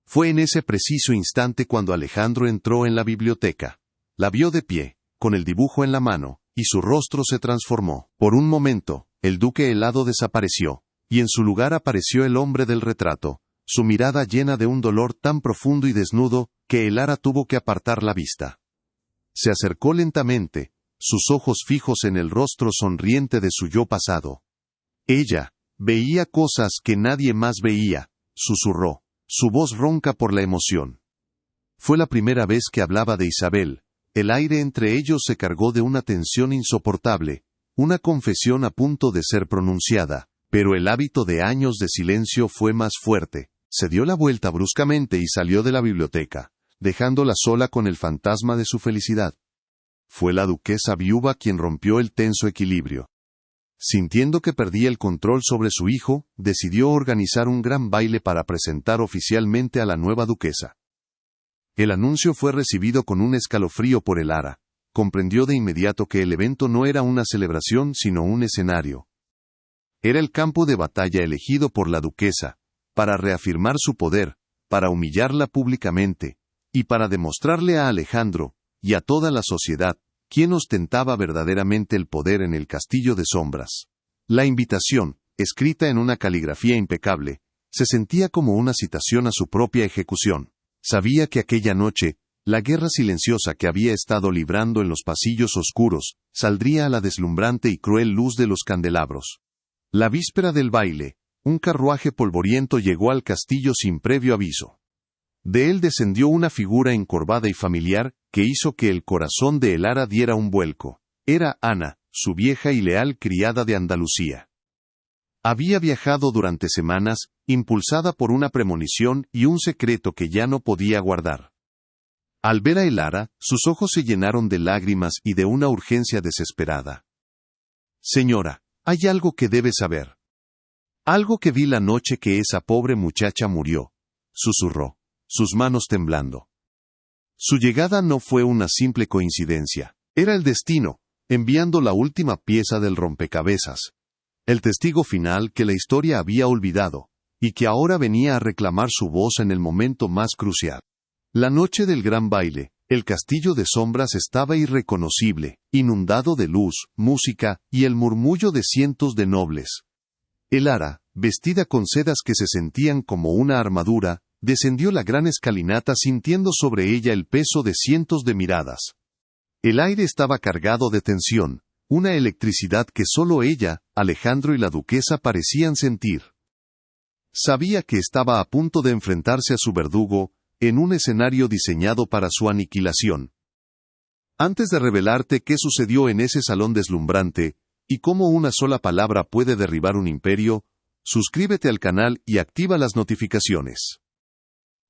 [SPEAKER 1] Fue en ese preciso instante cuando Alejandro entró en la biblioteca. La vio de pie, con el dibujo en la mano, y su rostro se transformó. Por un momento, el duque helado desapareció, y en su lugar apareció el hombre del retrato, su mirada llena de un dolor tan profundo y desnudo, que Elara tuvo que apartar la vista. Se acercó lentamente, sus ojos fijos en el rostro sonriente de su yo pasado. Ella veía cosas que nadie más veía, susurró, su voz ronca por la emoción. Fue la primera vez que hablaba de Isabel. El aire entre ellos se cargó de una tensión insoportable, una confesión a punto de ser pronunciada, pero el hábito de años de silencio fue más fuerte. Se dio la vuelta bruscamente y salió de la biblioteca, dejándola sola con el fantasma de su felicidad. Fue la duquesa viuva quien rompió el tenso equilibrio. Sintiendo que perdía el control sobre su hijo, decidió organizar un gran baile para presentar oficialmente a la nueva duquesa. El anuncio fue recibido con un escalofrío por Elara. Comprendió de inmediato que el evento no era una celebración sino un escenario. Era el campo de batalla elegido por la duquesa, para reafirmar su poder, para humillarla públicamente, y para demostrarle a Alejandro, y a toda la sociedad, quién ostentaba verdaderamente el poder en el castillo de sombras. La invitación, escrita en una caligrafía impecable, se sentía como una citación a su propia ejecución. Sabía que aquella noche, la guerra silenciosa que había estado librando en los pasillos oscuros, saldría a la deslumbrante y cruel luz de los candelabros. La víspera del baile, un carruaje polvoriento llegó al castillo sin previo aviso. De él descendió una figura encorvada y familiar, que hizo que el corazón de Elara diera un vuelco. Era Ana, su vieja y leal criada de Andalucía. Había viajado durante semanas, impulsada por una premonición y un secreto que ya no podía guardar. Al ver a Elara, sus ojos se llenaron de lágrimas y de una urgencia desesperada. «Señora, hay algo que debe saber. Algo que vi la noche que esa pobre muchacha murió», susurró, sus manos temblando. Su llegada no fue una simple coincidencia. Era el destino, enviando la última pieza del rompecabezas. El testigo final que la historia había olvidado, y que ahora venía a reclamar su voz en el momento más crucial. La noche del gran baile, el castillo de sombras estaba irreconocible, inundado de luz, música y el murmullo de cientos de nobles. Elara, vestida con sedas que se sentían como una armadura, descendió la gran escalinata sintiendo sobre ella el peso de cientos de miradas. El aire estaba cargado de tensión, una electricidad que solo ella, Alejandro y la duquesa parecían sentir. Sabía que estaba a punto de enfrentarse a su verdugo, en un escenario diseñado para su aniquilación. Antes de revelarte qué sucedió en ese salón deslumbrante, y cómo una sola palabra puede derribar un imperio, suscríbete al canal y activa las notificaciones.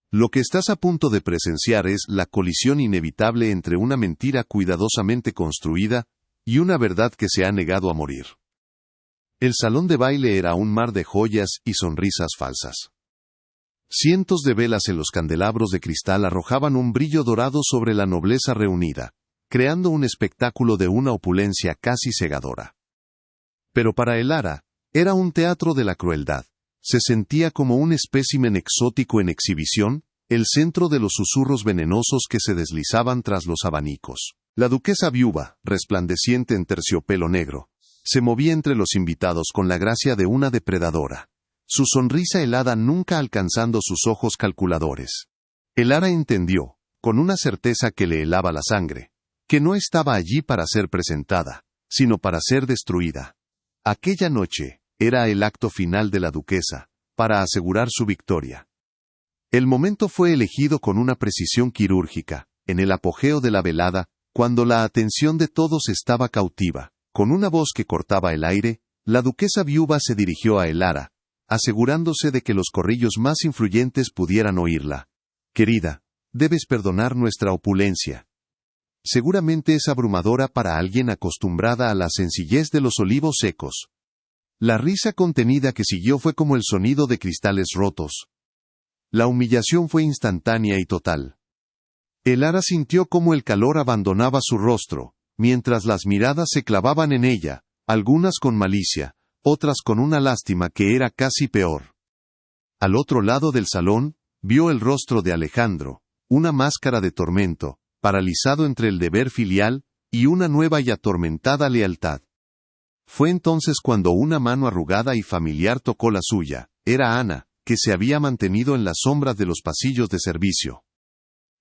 [SPEAKER 1] Lo que estás a punto de presenciar es la colisión inevitable entre una mentira cuidadosamente construida y una verdad que se ha negado a morir. El salón de baile era un mar de joyas y sonrisas falsas. Cientos de velas en los candelabros de cristal arrojaban un brillo dorado sobre la nobleza reunida, creando un espectáculo de una opulencia casi cegadora. Pero para Elara, era un teatro de la crueldad. Se sentía como un espécimen exótico en exhibición, el centro de los susurros venenosos que se deslizaban tras los abanicos. La duquesa viuda, resplandeciente en terciopelo negro, se movía entre los invitados con la gracia de una depredadora, su sonrisa helada nunca alcanzando sus ojos calculadores. Elara entendió, con una certeza que le helaba la sangre, que no estaba allí para ser presentada, sino para ser destruida. Aquella noche era el acto final de la duquesa, para asegurar su victoria. El momento fue elegido con una precisión quirúrgica, en el apogeo de la velada, cuando la atención de todos estaba cautiva. Con una voz que cortaba el aire, la duquesa viuda se dirigió a Elara, asegurándose de que los corrillos más influyentes pudieran oírla. Querida, debes perdonar nuestra opulencia. Seguramente es abrumadora para alguien acostumbrada a la sencillez de los olivos secos. La risa contenida que siguió fue como el sonido de cristales rotos. La humillación fue instantánea y total. Elara sintió cómo el calor abandonaba su rostro, mientras las miradas se clavaban en ella, algunas con malicia, otras con una lástima que era casi peor. Al otro lado del salón, vio el rostro de Alejandro, una máscara de tormento, paralizado entre el deber filial y una nueva y atormentada lealtad. Fue entonces cuando una mano arrugada y familiar tocó la suya. Era Ana, que se había mantenido en las sombras de los pasillos de servicio.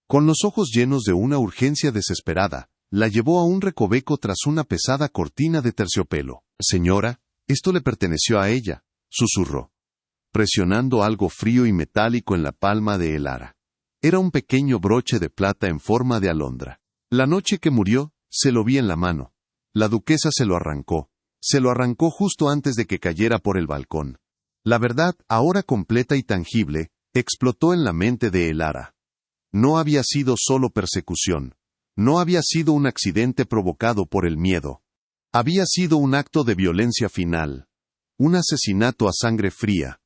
[SPEAKER 1] Con los ojos llenos de una urgencia desesperada, la llevó a un recoveco tras una pesada cortina de terciopelo. Señora, esto le perteneció a ella, susurró, presionando algo frío y metálico en la palma de Elara. Era un pequeño broche de plata en forma de alondra. La noche que murió, se lo vi en la mano. La duquesa se lo arrancó. Se lo arrancó justo antes de que cayera por el balcón. La verdad, ahora completa y tangible, explotó en la mente de Elara. No había sido solo persecución. No había sido un accidente provocado por el miedo. Había sido un acto de violencia final. Un asesinato a sangre fría.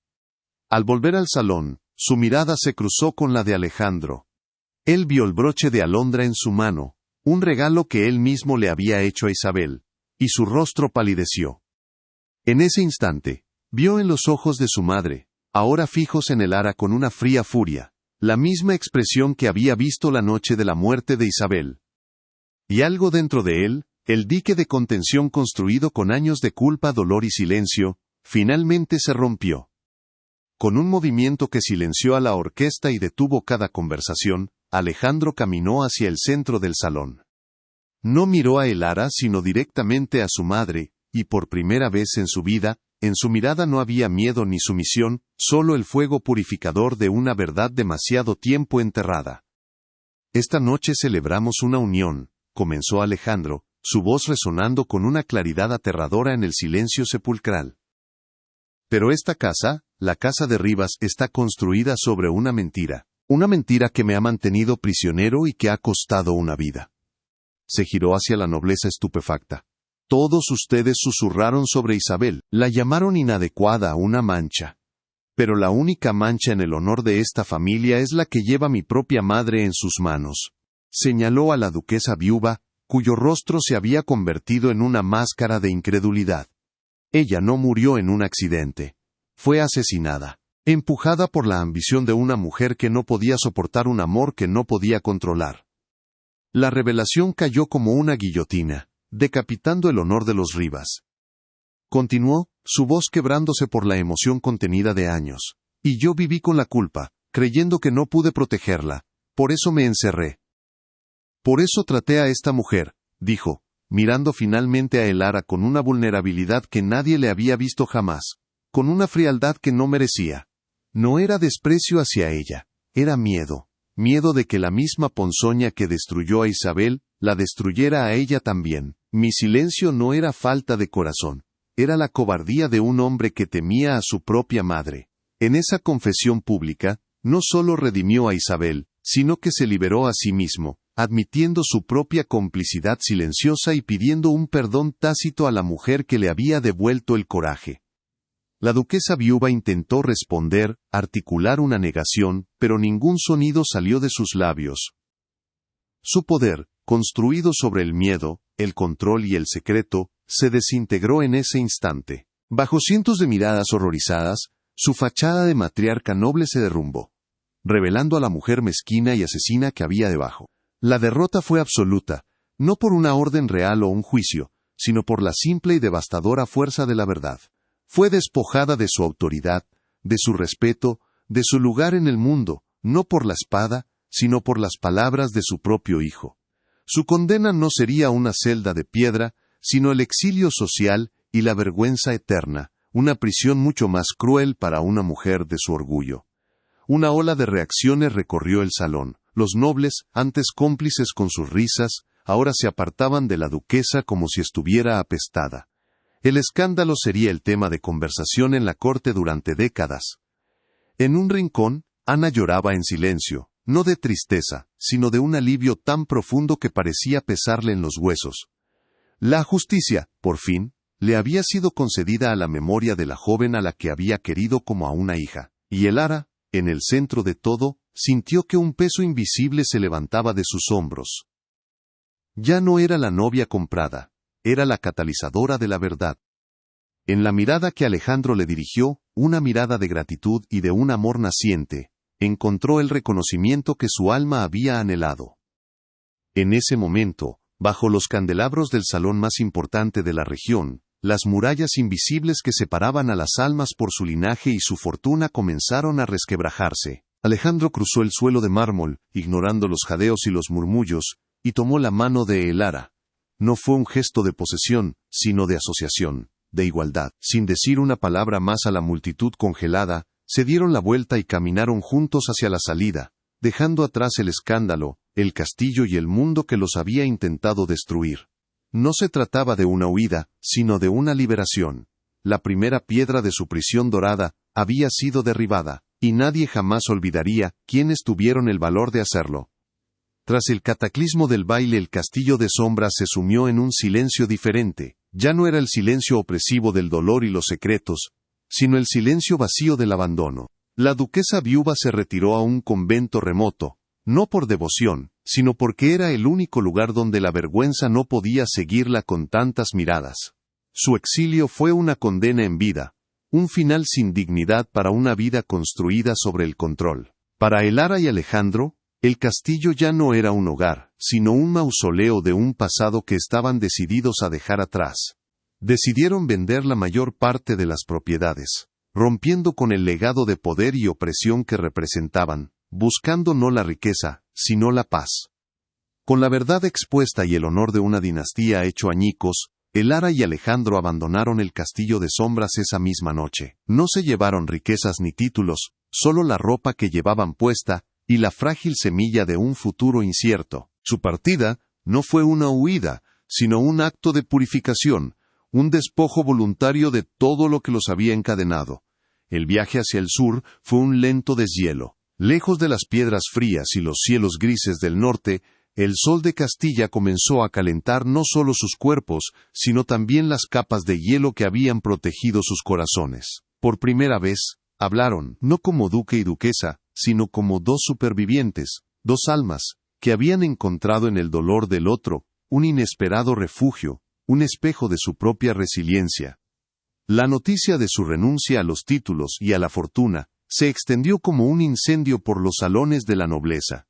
[SPEAKER 1] Al volver al salón, su mirada se cruzó con la de Alejandro. Él vio el broche de alondra en su mano, un regalo que él mismo le había hecho a Isabel, y su rostro palideció. En ese instante, vio en los ojos de su madre, ahora fijos en Elara con una fría furia, la misma expresión que había visto la noche de la muerte de Isabel. Y algo dentro de él, el dique de contención construido con años de culpa, dolor y silencio, finalmente se rompió. Con un movimiento que silenció a la orquesta y detuvo cada conversación, Alejandro caminó hacia el centro del salón. No miró a Elara sino directamente a su madre, y por primera vez en su vida, en su mirada no había miedo ni sumisión, solo el fuego purificador de una verdad demasiado tiempo enterrada. Esta noche celebramos una unión, comenzó Alejandro, su voz resonando con una claridad aterradora en el silencio sepulcral. Pero esta casa, la casa de Rivas, está construida sobre una mentira que me ha mantenido prisionero y que ha costado una vida. Se giró hacia la nobleza estupefacta. Todos ustedes susurraron sobre Isabel, la llamaron inadecuada, una mancha. Pero la única mancha en el honor de esta familia es la que lleva mi propia madre en sus manos. Señaló a la duquesa viuda, cuyo rostro se había convertido en una máscara de incredulidad. Ella no murió en un accidente. Fue asesinada, empujada por la ambición de una mujer que no podía soportar un amor que no podía controlar. La revelación cayó como una guillotina, decapitando el honor de los Rivas. Continuó, su voz quebrándose por la emoción contenida de años. Y yo viví con la culpa, creyendo que no pude protegerla. Por eso me encerré. Por eso traté a esta mujer, dijo, mirando finalmente a Elara con una vulnerabilidad que nadie le había visto jamás, con una frialdad que no merecía. No era desprecio hacia ella, era miedo. Miedo de que la misma ponzoña que destruyó a Isabel, la destruyera a ella también. Mi silencio no era falta de corazón, era la cobardía de un hombre que temía a su propia madre. En esa confesión pública, no solo redimió a Isabel, sino que se liberó a sí mismo, admitiendo su propia complicidad silenciosa y pidiendo un perdón tácito a la mujer que le había devuelto el coraje. La duquesa viuva intentó responder, articular una negación, pero ningún sonido salió de sus labios. Su poder, construido sobre el miedo, el control y el secreto, se desintegró en ese instante. Bajo cientos de miradas horrorizadas, su fachada de matriarca noble se derrumbó, revelando a la mujer mezquina y asesina que había debajo. La derrota fue absoluta, no por una orden real o un juicio, sino por la simple y devastadora fuerza de la verdad. Fue despojada de su autoridad, de su respeto, de su lugar en el mundo, no por la espada, sino por las palabras de su propio hijo. Su condena no sería una celda de piedra, sino el exilio social y la vergüenza eterna, una prisión mucho más cruel para una mujer de su orgullo. Una ola de reacciones recorrió el salón. Los nobles, antes cómplices con sus risas, ahora se apartaban de la duquesa como si estuviera apestada. El escándalo sería el tema de conversación en la corte durante décadas. En un rincón, Ana lloraba en silencio, no de tristeza, sino de un alivio tan profundo que parecía pesarle en los huesos. La justicia, por fin, le había sido concedida a la memoria de la joven a la que había querido como a una hija, y el Ara, en el centro de todo, sintió que un peso invisible se levantaba de sus hombros. Ya no era la novia comprada, era la catalizadora de la verdad. En la mirada que Alejandro le dirigió, una mirada de gratitud y de un amor naciente, encontró el reconocimiento que su alma había anhelado. En ese momento, bajo los candelabros del salón más importante de la región, las murallas invisibles que separaban a las almas por su linaje y su fortuna comenzaron a resquebrajarse. Alejandro cruzó el suelo de mármol, ignorando los jadeos y los murmullos, y tomó la mano de el Ara. No fue un gesto de posesión, sino de asociación, de igualdad. Sin decir una palabra más a la multitud congelada, se dieron la vuelta y caminaron juntos hacia la salida, dejando atrás el escándalo, el castillo y el mundo que los había intentado destruir. No se trataba de una huida, sino de una liberación. La primera piedra de su prisión dorada había sido derribada, y nadie jamás olvidaría quiénes tuvieron el valor de hacerlo. Tras el cataclismo del baile, el castillo de sombras se sumió en un silencio diferente. Ya no era el silencio opresivo del dolor y los secretos, sino el silencio vacío del abandono. La duquesa viuva se retiró a un convento remoto, no por devoción, sino porque era el único lugar donde la vergüenza no podía seguirla con tantas miradas. Su exilio fue una condena en vida, un final sin dignidad para una vida construida sobre el control. Para el Ara y Alejandro, el castillo ya no era un hogar, sino un mausoleo de un pasado que estaban decididos a dejar atrás. Decidieron vender la mayor parte de las propiedades, rompiendo con el legado de poder y opresión que representaban, buscando no la riqueza, sino la paz. Con la verdad expuesta y el honor de una dinastía hecho añicos, el Ara y Alejandro abandonaron el castillo de sombras esa misma noche. No se llevaron riquezas ni títulos, solo la ropa que llevaban puesta, y la frágil semilla de un futuro incierto. Su partida no fue una huida, sino un acto de purificación, un despojo voluntario de todo lo que los había encadenado. El viaje hacia el sur fue un lento deshielo. Lejos de las piedras frías y los cielos grises del norte, el sol de Castilla comenzó a calentar no solo sus cuerpos, sino también las capas de hielo que habían protegido sus corazones. Por primera vez, hablaron, no como duque y duquesa, sino como dos supervivientes, dos almas, que habían encontrado en el dolor del otro un inesperado refugio, un espejo de su propia resiliencia. La noticia de su renuncia a los títulos y a la fortuna se extendió como un incendio por los salones de la nobleza.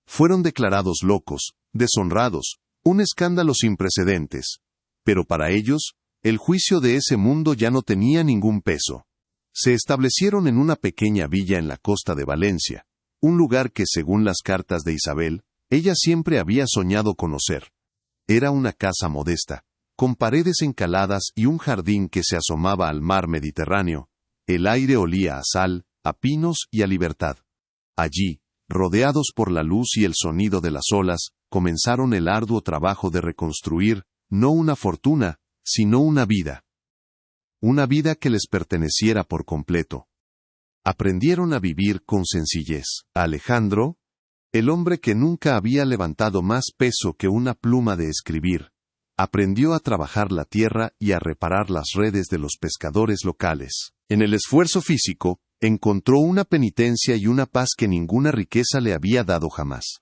[SPEAKER 1] Fueron declarados locos, deshonrados, un escándalo sin precedentes. Pero para ellos, el juicio de ese mundo ya no tenía ningún peso. Se establecieron en una pequeña villa en la costa de Valencia, un lugar que, según las cartas de Isabel, ella siempre había soñado conocer. Era una casa modesta, con paredes encaladas y un jardín que se asomaba al mar Mediterráneo. El aire olía a sal, a pinos y a libertad. Allí, rodeados por la luz y el sonido de las olas, comenzaron el arduo trabajo de reconstruir, no una fortuna, sino una vida. Una vida que les perteneciera por completo. Aprendieron a vivir con sencillez. Alejandro, el hombre que nunca había levantado más peso que una pluma de escribir, aprendió a trabajar la tierra y a reparar las redes de los pescadores locales. En el esfuerzo físico, encontró una penitencia y una paz que ninguna riqueza le había dado jamás.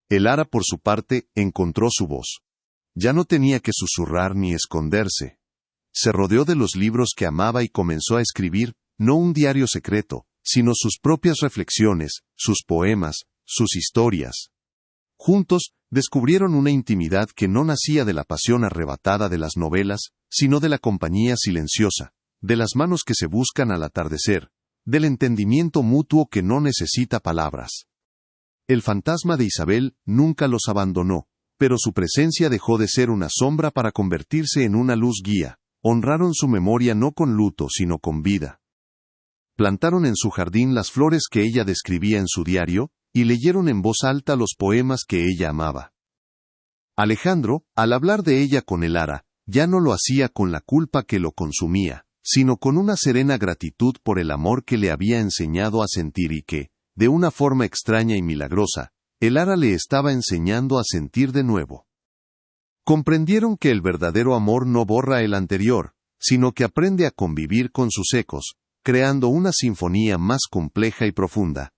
[SPEAKER 1] El ara, por su parte, encontró su voz. Ya no tenía que susurrar ni esconderse. Se rodeó de los libros que amaba y comenzó a escribir, no un diario secreto, sino sus propias reflexiones, sus poemas, sus historias. Juntos, descubrieron una intimidad que no nacía de la pasión arrebatada de las novelas, sino de la compañía silenciosa, de las manos que se buscan al atardecer, del entendimiento mutuo que no necesita palabras. El fantasma de Isabel nunca los abandonó, pero su presencia dejó de ser una sombra para convertirse en una luz guía. Honraron su memoria no con luto, sino con vida. Plantaron en su jardín las flores que ella describía en su diario, y leyeron en voz alta los poemas que ella amaba. Alejandro, al hablar de ella con el ara, ya no lo hacía con la culpa que lo consumía, sino con una serena gratitud por el amor que le había enseñado a sentir y que, de una forma extraña y milagrosa, el ara le estaba enseñando a sentir de nuevo. Comprendieron que el verdadero amor no borra el anterior, sino que aprende a convivir con sus ecos, creando una sinfonía más compleja y profunda.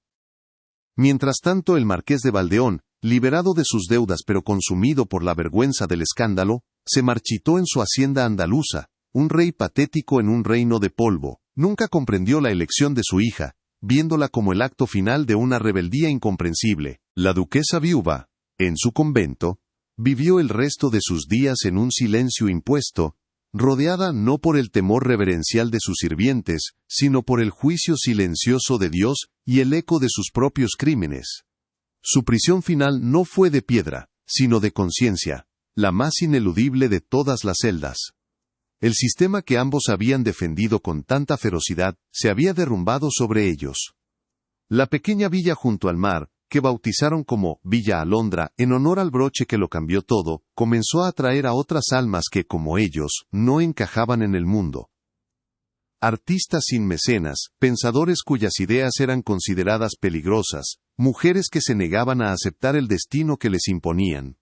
[SPEAKER 1] Mientras tanto, el marqués de Valdeón, liberado de sus deudas pero consumido por la vergüenza del escándalo, se marchitó en su hacienda andaluza, un rey patético en un reino de polvo. Nunca comprendió la elección de su hija, viéndola como el acto final de una rebeldía incomprensible. La duquesa viuva, en su convento, vivió el resto de sus días en un silencio impuesto, rodeada no por el temor reverencial de sus sirvientes, sino por el juicio silencioso de Dios y el eco de sus propios crímenes. Su prisión final no fue de piedra, sino de conciencia, la más ineludible de todas las celdas. El sistema que ambos habían defendido con tanta ferocidad se había derrumbado sobre ellos. La pequeña villa junto al mar, que bautizaron como Villa Alondra en honor al broche que lo cambió todo, comenzó a atraer a otras almas que, como ellos, no encajaban en el mundo. Artistas sin mecenas, pensadores cuyas ideas eran consideradas peligrosas, mujeres que se negaban a aceptar el destino que les imponían.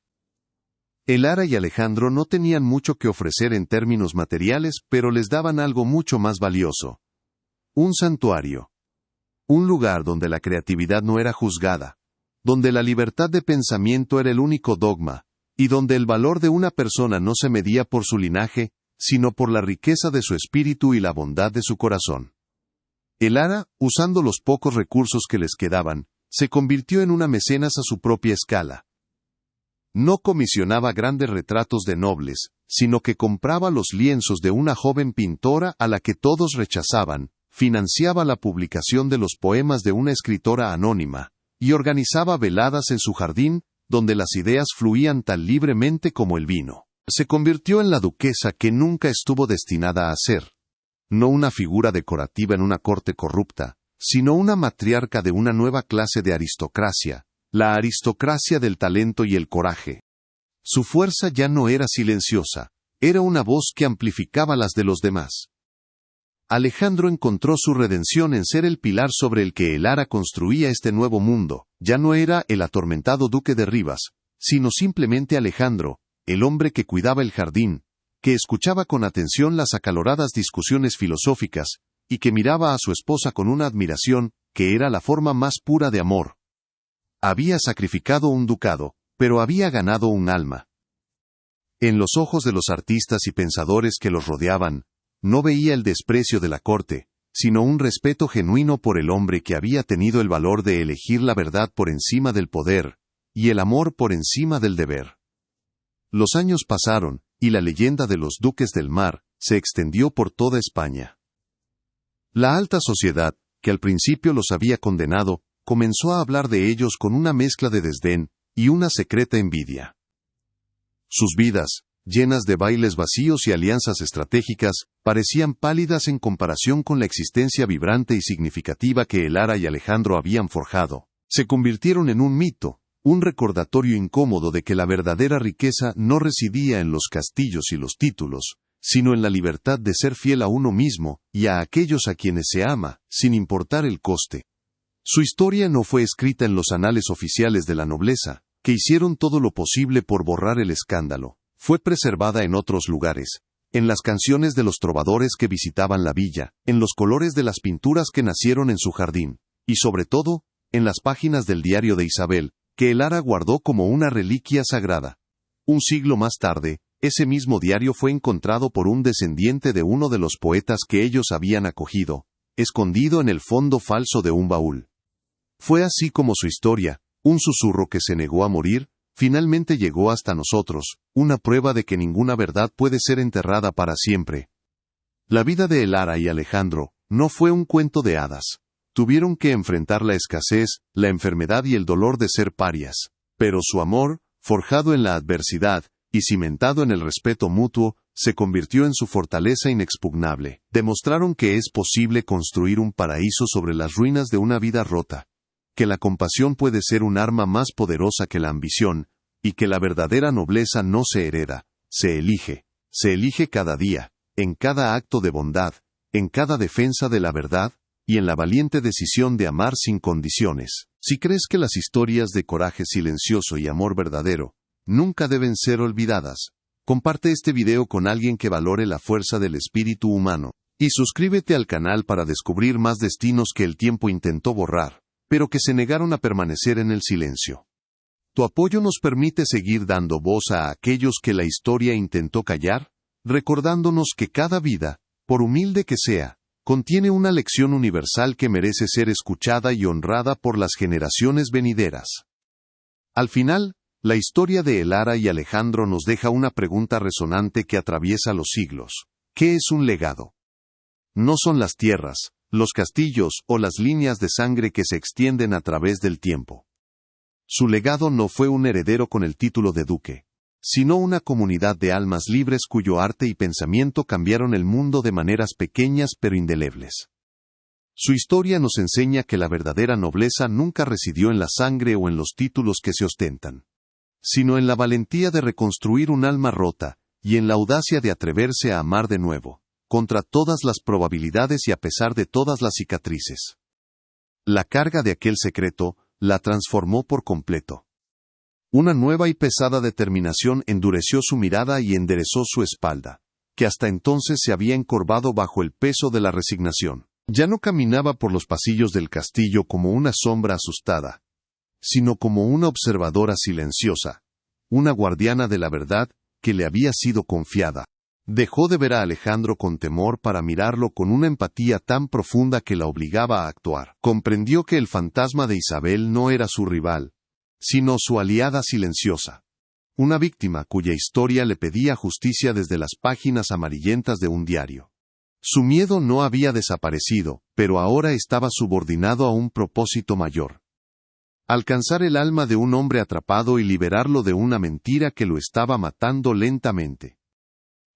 [SPEAKER 1] El ara y Alejandro no tenían mucho que ofrecer en términos materiales, pero les daban algo mucho más valioso. Un santuario. Un lugar donde la creatividad no era juzgada, donde la libertad de pensamiento era el único dogma, y donde el valor de una persona no se medía por su linaje, sino por la riqueza de su espíritu y la bondad de su corazón. El ara, usando los pocos recursos que les quedaban, se convirtió en una mecenas a su propia escala. No comisionaba grandes retratos de nobles, sino que compraba los lienzos de una joven pintora a la que todos rechazaban, financiaba la publicación de los poemas de una escritora anónima, y organizaba veladas en su jardín, donde las ideas fluían tan libremente como el vino. Se convirtió en la duquesa que nunca estuvo destinada a ser. No una figura decorativa en una corte corrupta, sino una matriarca de una nueva clase de aristocracia, la aristocracia del talento y el coraje. Su fuerza ya no era silenciosa, era una voz que amplificaba las de los demás. Alejandro encontró su redención en ser el pilar sobre el que el ara construía este nuevo mundo. Ya no era el atormentado duque de Rivas, sino simplemente Alejandro, el hombre que cuidaba el jardín, que escuchaba con atención las acaloradas discusiones filosóficas, y que miraba a su esposa con una admiración, que era la forma más pura de amor. Había sacrificado un ducado, pero había ganado un alma. En los ojos de los artistas y pensadores que los rodeaban, no veía el desprecio de la corte, sino un respeto genuino por el hombre que había tenido el valor de elegir la verdad por encima del poder, y el amor por encima del deber. Los años pasaron, y la leyenda de los duques del mar se extendió por toda España. La alta sociedad, que al principio los había condenado, comenzó a hablar de ellos con una mezcla de desdén y una secreta envidia. Sus vidas, llenas de bailes vacíos y alianzas estratégicas, parecían pálidas en comparación con la existencia vibrante y significativa que Elara y Alejandro habían forjado. Se convirtieron en un mito, un recordatorio incómodo de que la verdadera riqueza no residía en los castillos y los títulos, sino en la libertad de ser fiel a uno mismo y a aquellos a quienes se ama, sin importar el coste. Su historia no fue escrita en los anales oficiales de la nobleza, que hicieron todo lo posible por borrar el escándalo. Fue preservada en otros lugares, en las canciones de los trovadores que visitaban la villa, en los colores de las pinturas que nacieron en su jardín, y sobre todo, en las páginas del diario de Isabel, que Elara guardó como una reliquia sagrada. Un siglo más tarde, ese mismo diario fue encontrado por un descendiente de uno de los poetas que ellos habían acogido, escondido en el fondo falso de un baúl. Fue así como su historia, un susurro que se negó a morir, finalmente llegó hasta nosotros, una prueba de que ninguna verdad puede ser enterrada para siempre. La vida de Elara y Alejandro no fue un cuento de hadas. Tuvieron que enfrentar la escasez, la enfermedad y el dolor de ser parias. Pero su amor, forjado en la adversidad, y cimentado en el respeto mutuo, se convirtió en su fortaleza inexpugnable. Demostraron que es posible construir un paraíso sobre las ruinas de una vida rota, que la compasión puede ser un arma más poderosa que la ambición, y que la verdadera nobleza no se hereda, se elige cada día, en cada acto de bondad, en cada defensa de la verdad, y en la valiente decisión de amar sin condiciones. Si crees que las historias de coraje silencioso y amor verdadero nunca deben ser olvidadas, comparte este video con alguien que valore la fuerza del espíritu humano, y suscríbete al canal para descubrir más destinos que el tiempo intentó borrar, pero que se negaron a permanecer en el silencio. Tu apoyo nos permite seguir dando voz a aquellos que la historia intentó callar, recordándonos que cada vida, por humilde que sea, contiene una lección universal que merece ser escuchada y honrada por las generaciones venideras. Al final, la historia de Elara y Alejandro nos deja una pregunta resonante que atraviesa los siglos. ¿Qué es un legado? No son las tierras, los castillos o las líneas de sangre que se extienden a través del tiempo. Su legado no fue un heredero con el título de duque, sino una comunidad de almas libres cuyo arte y pensamiento cambiaron el mundo de maneras pequeñas pero indelebles. Su historia nos enseña que la verdadera nobleza nunca residió en la sangre o en los títulos que se ostentan, sino en la valentía de reconstruir un alma rota, y en la audacia de atreverse a amar de nuevo, contra todas las probabilidades y a pesar de todas las cicatrices. La carga de aquel secreto la transformó por completo. Una nueva y pesada determinación endureció su mirada y enderezó su espalda, que hasta entonces se había encorvado bajo el peso de la resignación. Ya no caminaba por los pasillos del castillo como una sombra asustada, sino como una observadora silenciosa, una guardiana de la verdad que le había sido confiada. Dejó de ver a Alejandro con temor para mirarlo con una empatía tan profunda que la obligaba a actuar. Comprendió que el fantasma de Isabel no era su rival, sino su aliada silenciosa. Una víctima cuya historia le pedía justicia desde las páginas amarillentas de un diario. Su miedo no había desaparecido, pero ahora estaba subordinado a un propósito mayor. Alcanzar el alma de un hombre atrapado y liberarlo de una mentira que lo estaba matando lentamente.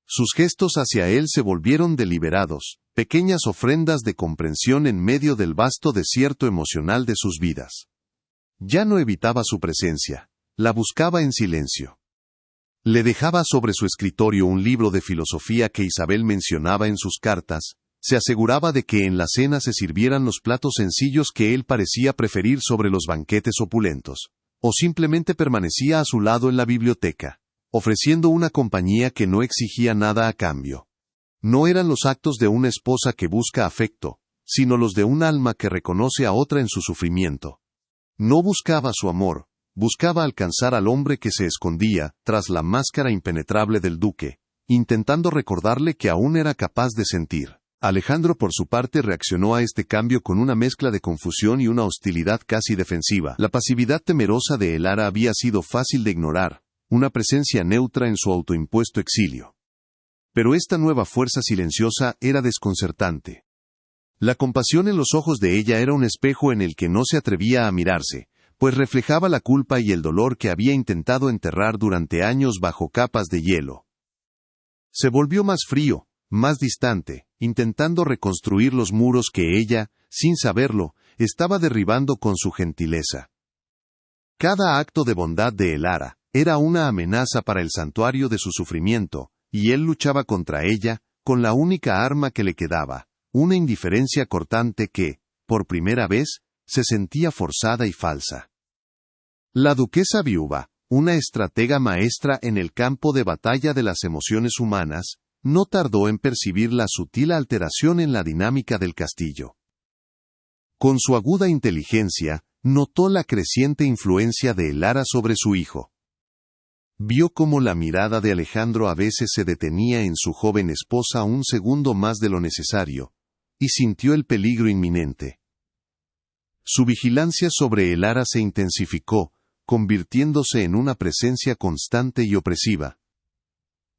[SPEAKER 1] Sus gestos hacia él se volvieron deliberados, pequeñas ofrendas de comprensión en medio del vasto desierto emocional de sus vidas. Ya no evitaba su presencia, la buscaba en silencio. Le dejaba sobre su escritorio un libro de filosofía que Isabel mencionaba en sus cartas, se aseguraba de que en la cena se sirvieran los platos sencillos que él parecía preferir sobre los banquetes opulentos, o simplemente permanecía a su lado en la biblioteca, ofreciendo una compañía que no exigía nada a cambio. No eran los actos de una esposa que busca afecto, sino los de un alma que reconoce a otra en su sufrimiento. No buscaba su amor, buscaba alcanzar al hombre que se escondía tras la máscara impenetrable del duque, intentando recordarle que aún era capaz de sentir. Alejandro por su parte reaccionó a este cambio con una mezcla de confusión y una hostilidad casi defensiva. La pasividad temerosa de Elara había sido fácil de ignorar, una presencia neutra en su autoimpuesto exilio. Pero esta nueva fuerza silenciosa era desconcertante. La compasión en los ojos de ella era un espejo en el que no se atrevía a mirarse, pues reflejaba la culpa y el dolor que había intentado enterrar durante años bajo capas de hielo. Se volvió más frío, más distante, intentando reconstruir los muros que ella, sin saberlo, estaba derribando con su gentileza. Cada acto de bondad de Elara era una amenaza para el santuario de su sufrimiento, y él luchaba contra ella, con la única arma que le quedaba, una indiferencia cortante que, por primera vez, se sentía forzada y falsa. La duquesa viuva, una estratega maestra en el campo de batalla de las emociones humanas, no tardó en percibir la sutil alteración en la dinámica del castillo. Con su aguda inteligencia, notó la creciente influencia de Elara sobre su hijo. Vio cómo la mirada de Alejandro a veces se detenía en su joven esposa un segundo más de lo necesario, y sintió el peligro inminente. Su vigilancia sobre Elara se intensificó, convirtiéndose en una presencia constante y opresiva.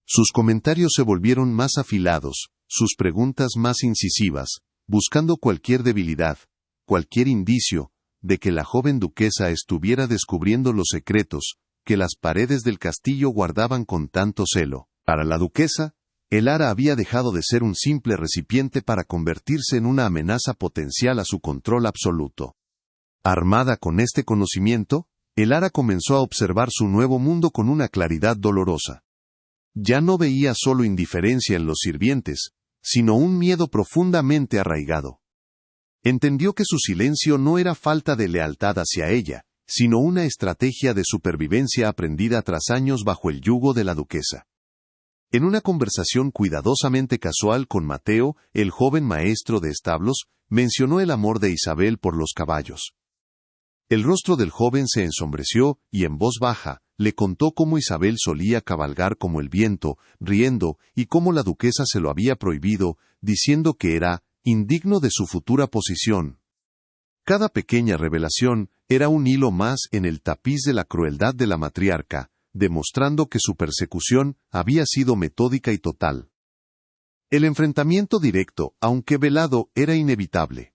[SPEAKER 1] Sus comentarios se volvieron más afilados, sus preguntas más incisivas, buscando cualquier debilidad, cualquier indicio, de que la joven duquesa estuviera descubriendo los secretos que las paredes del castillo guardaban con tanto celo. Para la duquesa, Elara había dejado de ser un simple recipiente para convertirse en una amenaza potencial a su control absoluto. Armada con este conocimiento, Elara comenzó a observar su nuevo mundo con una claridad dolorosa. Ya no veía solo indiferencia en los sirvientes, sino un miedo profundamente arraigado. Entendió que su silencio no era falta de lealtad hacia ella, sino una estrategia de supervivencia aprendida tras años bajo el yugo de la duquesa. En una conversación cuidadosamente casual con Mateo, el joven maestro de establos, mencionó el amor de Isabel por los caballos. El rostro del joven se ensombreció y en voz baja, le contó cómo Isabel solía cabalgar como el viento, riendo, y cómo la duquesa se lo había prohibido, diciendo que era indigno de su futura posición. Cada pequeña revelación era un hilo más en el tapiz de la crueldad de la matriarca, demostrando que su persecución había sido metódica y total. El enfrentamiento directo, aunque velado, era inevitable.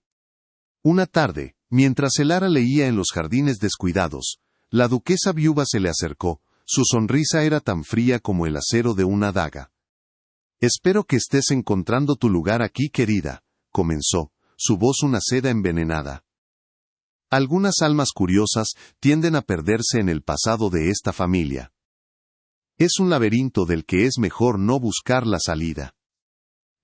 [SPEAKER 1] Una tarde, mientras Elara leía en los jardines descuidados, la duquesa viuva se le acercó, su sonrisa era tan fría como el acero de una daga. «Espero que estés encontrando tu lugar aquí, querida», comenzó, su voz una seda envenenada. Algunas almas curiosas tienden a perderse en el pasado de esta familia. Es un laberinto del que es mejor no buscar la salida.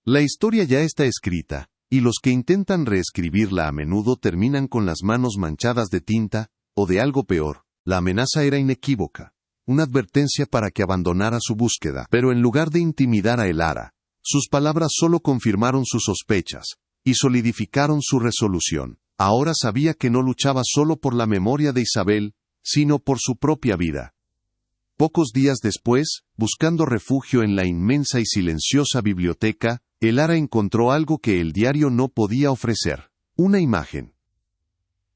[SPEAKER 1] La historia ya está escrita, y los que intentan reescribirla a menudo terminan con las manos manchadas de tinta, o de algo peor. La amenaza era inequívoca, una advertencia para que abandonara su búsqueda, pero en lugar de intimidar a Elara, sus palabras solo confirmaron sus sospechas, y solidificaron su resolución. Ahora sabía que no luchaba solo por la memoria de Isabel, sino por su propia vida. Pocos días después, buscando refugio en la inmensa y silenciosa biblioteca, Elara encontró algo que el diario no podía ofrecer: una imagen.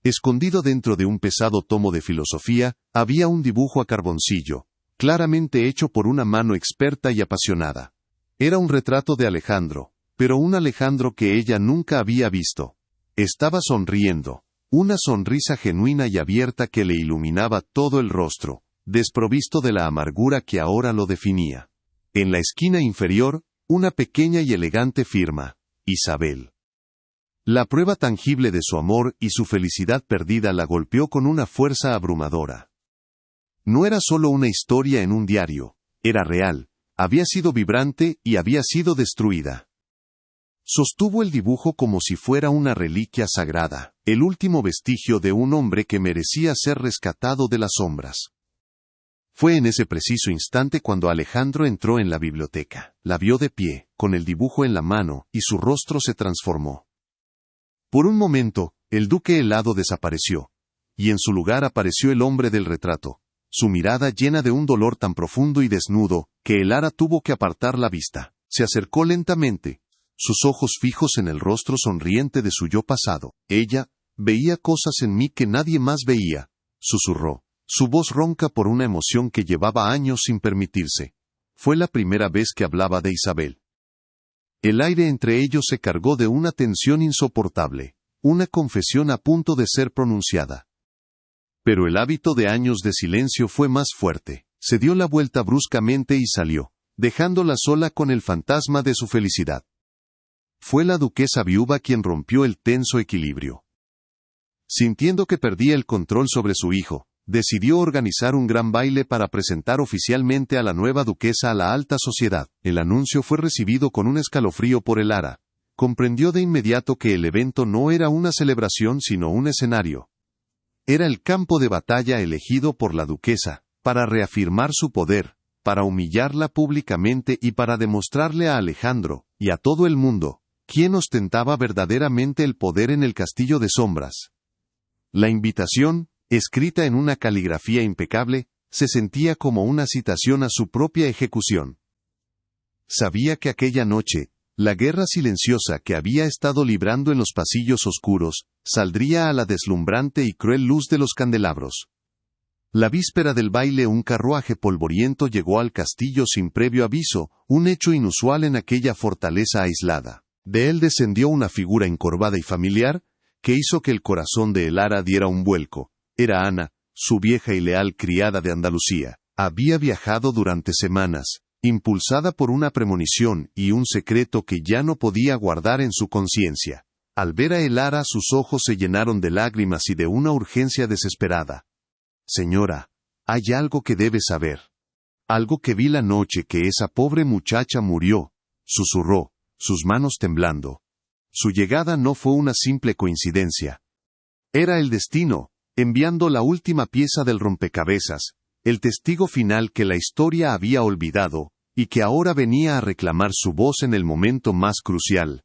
[SPEAKER 1] Escondido dentro de un pesado tomo de filosofía, había un dibujo a carboncillo, claramente hecho por una mano experta y apasionada. Era un retrato de Alejandro, pero un Alejandro que ella nunca había visto. Estaba sonriendo, una sonrisa genuina y abierta que le iluminaba todo el rostro, desprovisto de la amargura que ahora lo definía. En la esquina inferior, una pequeña y elegante firma: Isabel. La prueba tangible de su amor y su felicidad perdida la golpeó con una fuerza abrumadora. No era solo una historia en un diario, era real, había sido vibrante y había sido destruida. Sostuvo el dibujo como si fuera una reliquia sagrada, el último vestigio de un hombre que merecía ser rescatado de las sombras. Fue en ese preciso instante cuando Alejandro entró en la biblioteca. La vio de pie, con el dibujo en la mano, y su rostro se transformó. Por un momento, el duque helado desapareció, y en su lugar apareció el hombre del retrato, su mirada llena de un dolor tan profundo y desnudo, que Elara tuvo que apartar la vista. Se acercó lentamente, sus ojos fijos en el rostro sonriente de su yo pasado. Ella veía cosas en mí que nadie más veía, susurró, su voz ronca por una emoción que llevaba años sin permitirse. Fue la primera vez que hablaba de Isabel. El aire entre ellos se cargó de una tensión insoportable, una confesión a punto de ser pronunciada. Pero el hábito de años de silencio fue más fuerte. Se dio la vuelta bruscamente y salió, dejándola sola con el fantasma de su felicidad. Fue la duquesa viuda quien rompió el tenso equilibrio. Sintiendo que perdía el control sobre su hijo, decidió organizar un gran baile para presentar oficialmente a la nueva duquesa a la alta sociedad. El anuncio fue recibido con un escalofrío por Elara. Comprendió de inmediato que el evento no era una celebración sino un escenario. Era el campo de batalla elegido por la duquesa, para reafirmar su poder, para humillarla públicamente y para demostrarle a Alejandro, y a todo el mundo, quién ostentaba verdaderamente el poder en el castillo de sombras. La invitación, escrita en una caligrafía impecable, se sentía como una citación a su propia ejecución. Sabía que aquella noche, la guerra silenciosa que había estado librando en los pasillos oscuros, saldría a la deslumbrante y cruel luz de los candelabros. La víspera del baile un carruaje polvoriento llegó al castillo sin previo aviso, un hecho inusual en aquella fortaleza aislada. De él descendió una figura encorvada y familiar, que hizo que el corazón de Elara diera un vuelco. Era Ana, su vieja y leal criada de Andalucía. Había viajado durante semanas, impulsada por una premonición y un secreto que ya no podía guardar en su conciencia. Al ver a Elara sus ojos se llenaron de lágrimas y de una urgencia desesperada. «Señora, hay algo que debe saber. Algo que vi la noche que esa pobre muchacha murió», susurró, sus manos temblando. Su llegada no fue una simple coincidencia. Era el destino, enviando la última pieza del rompecabezas, el testigo final que la historia había olvidado, y que ahora venía a reclamar su voz en el momento más crucial.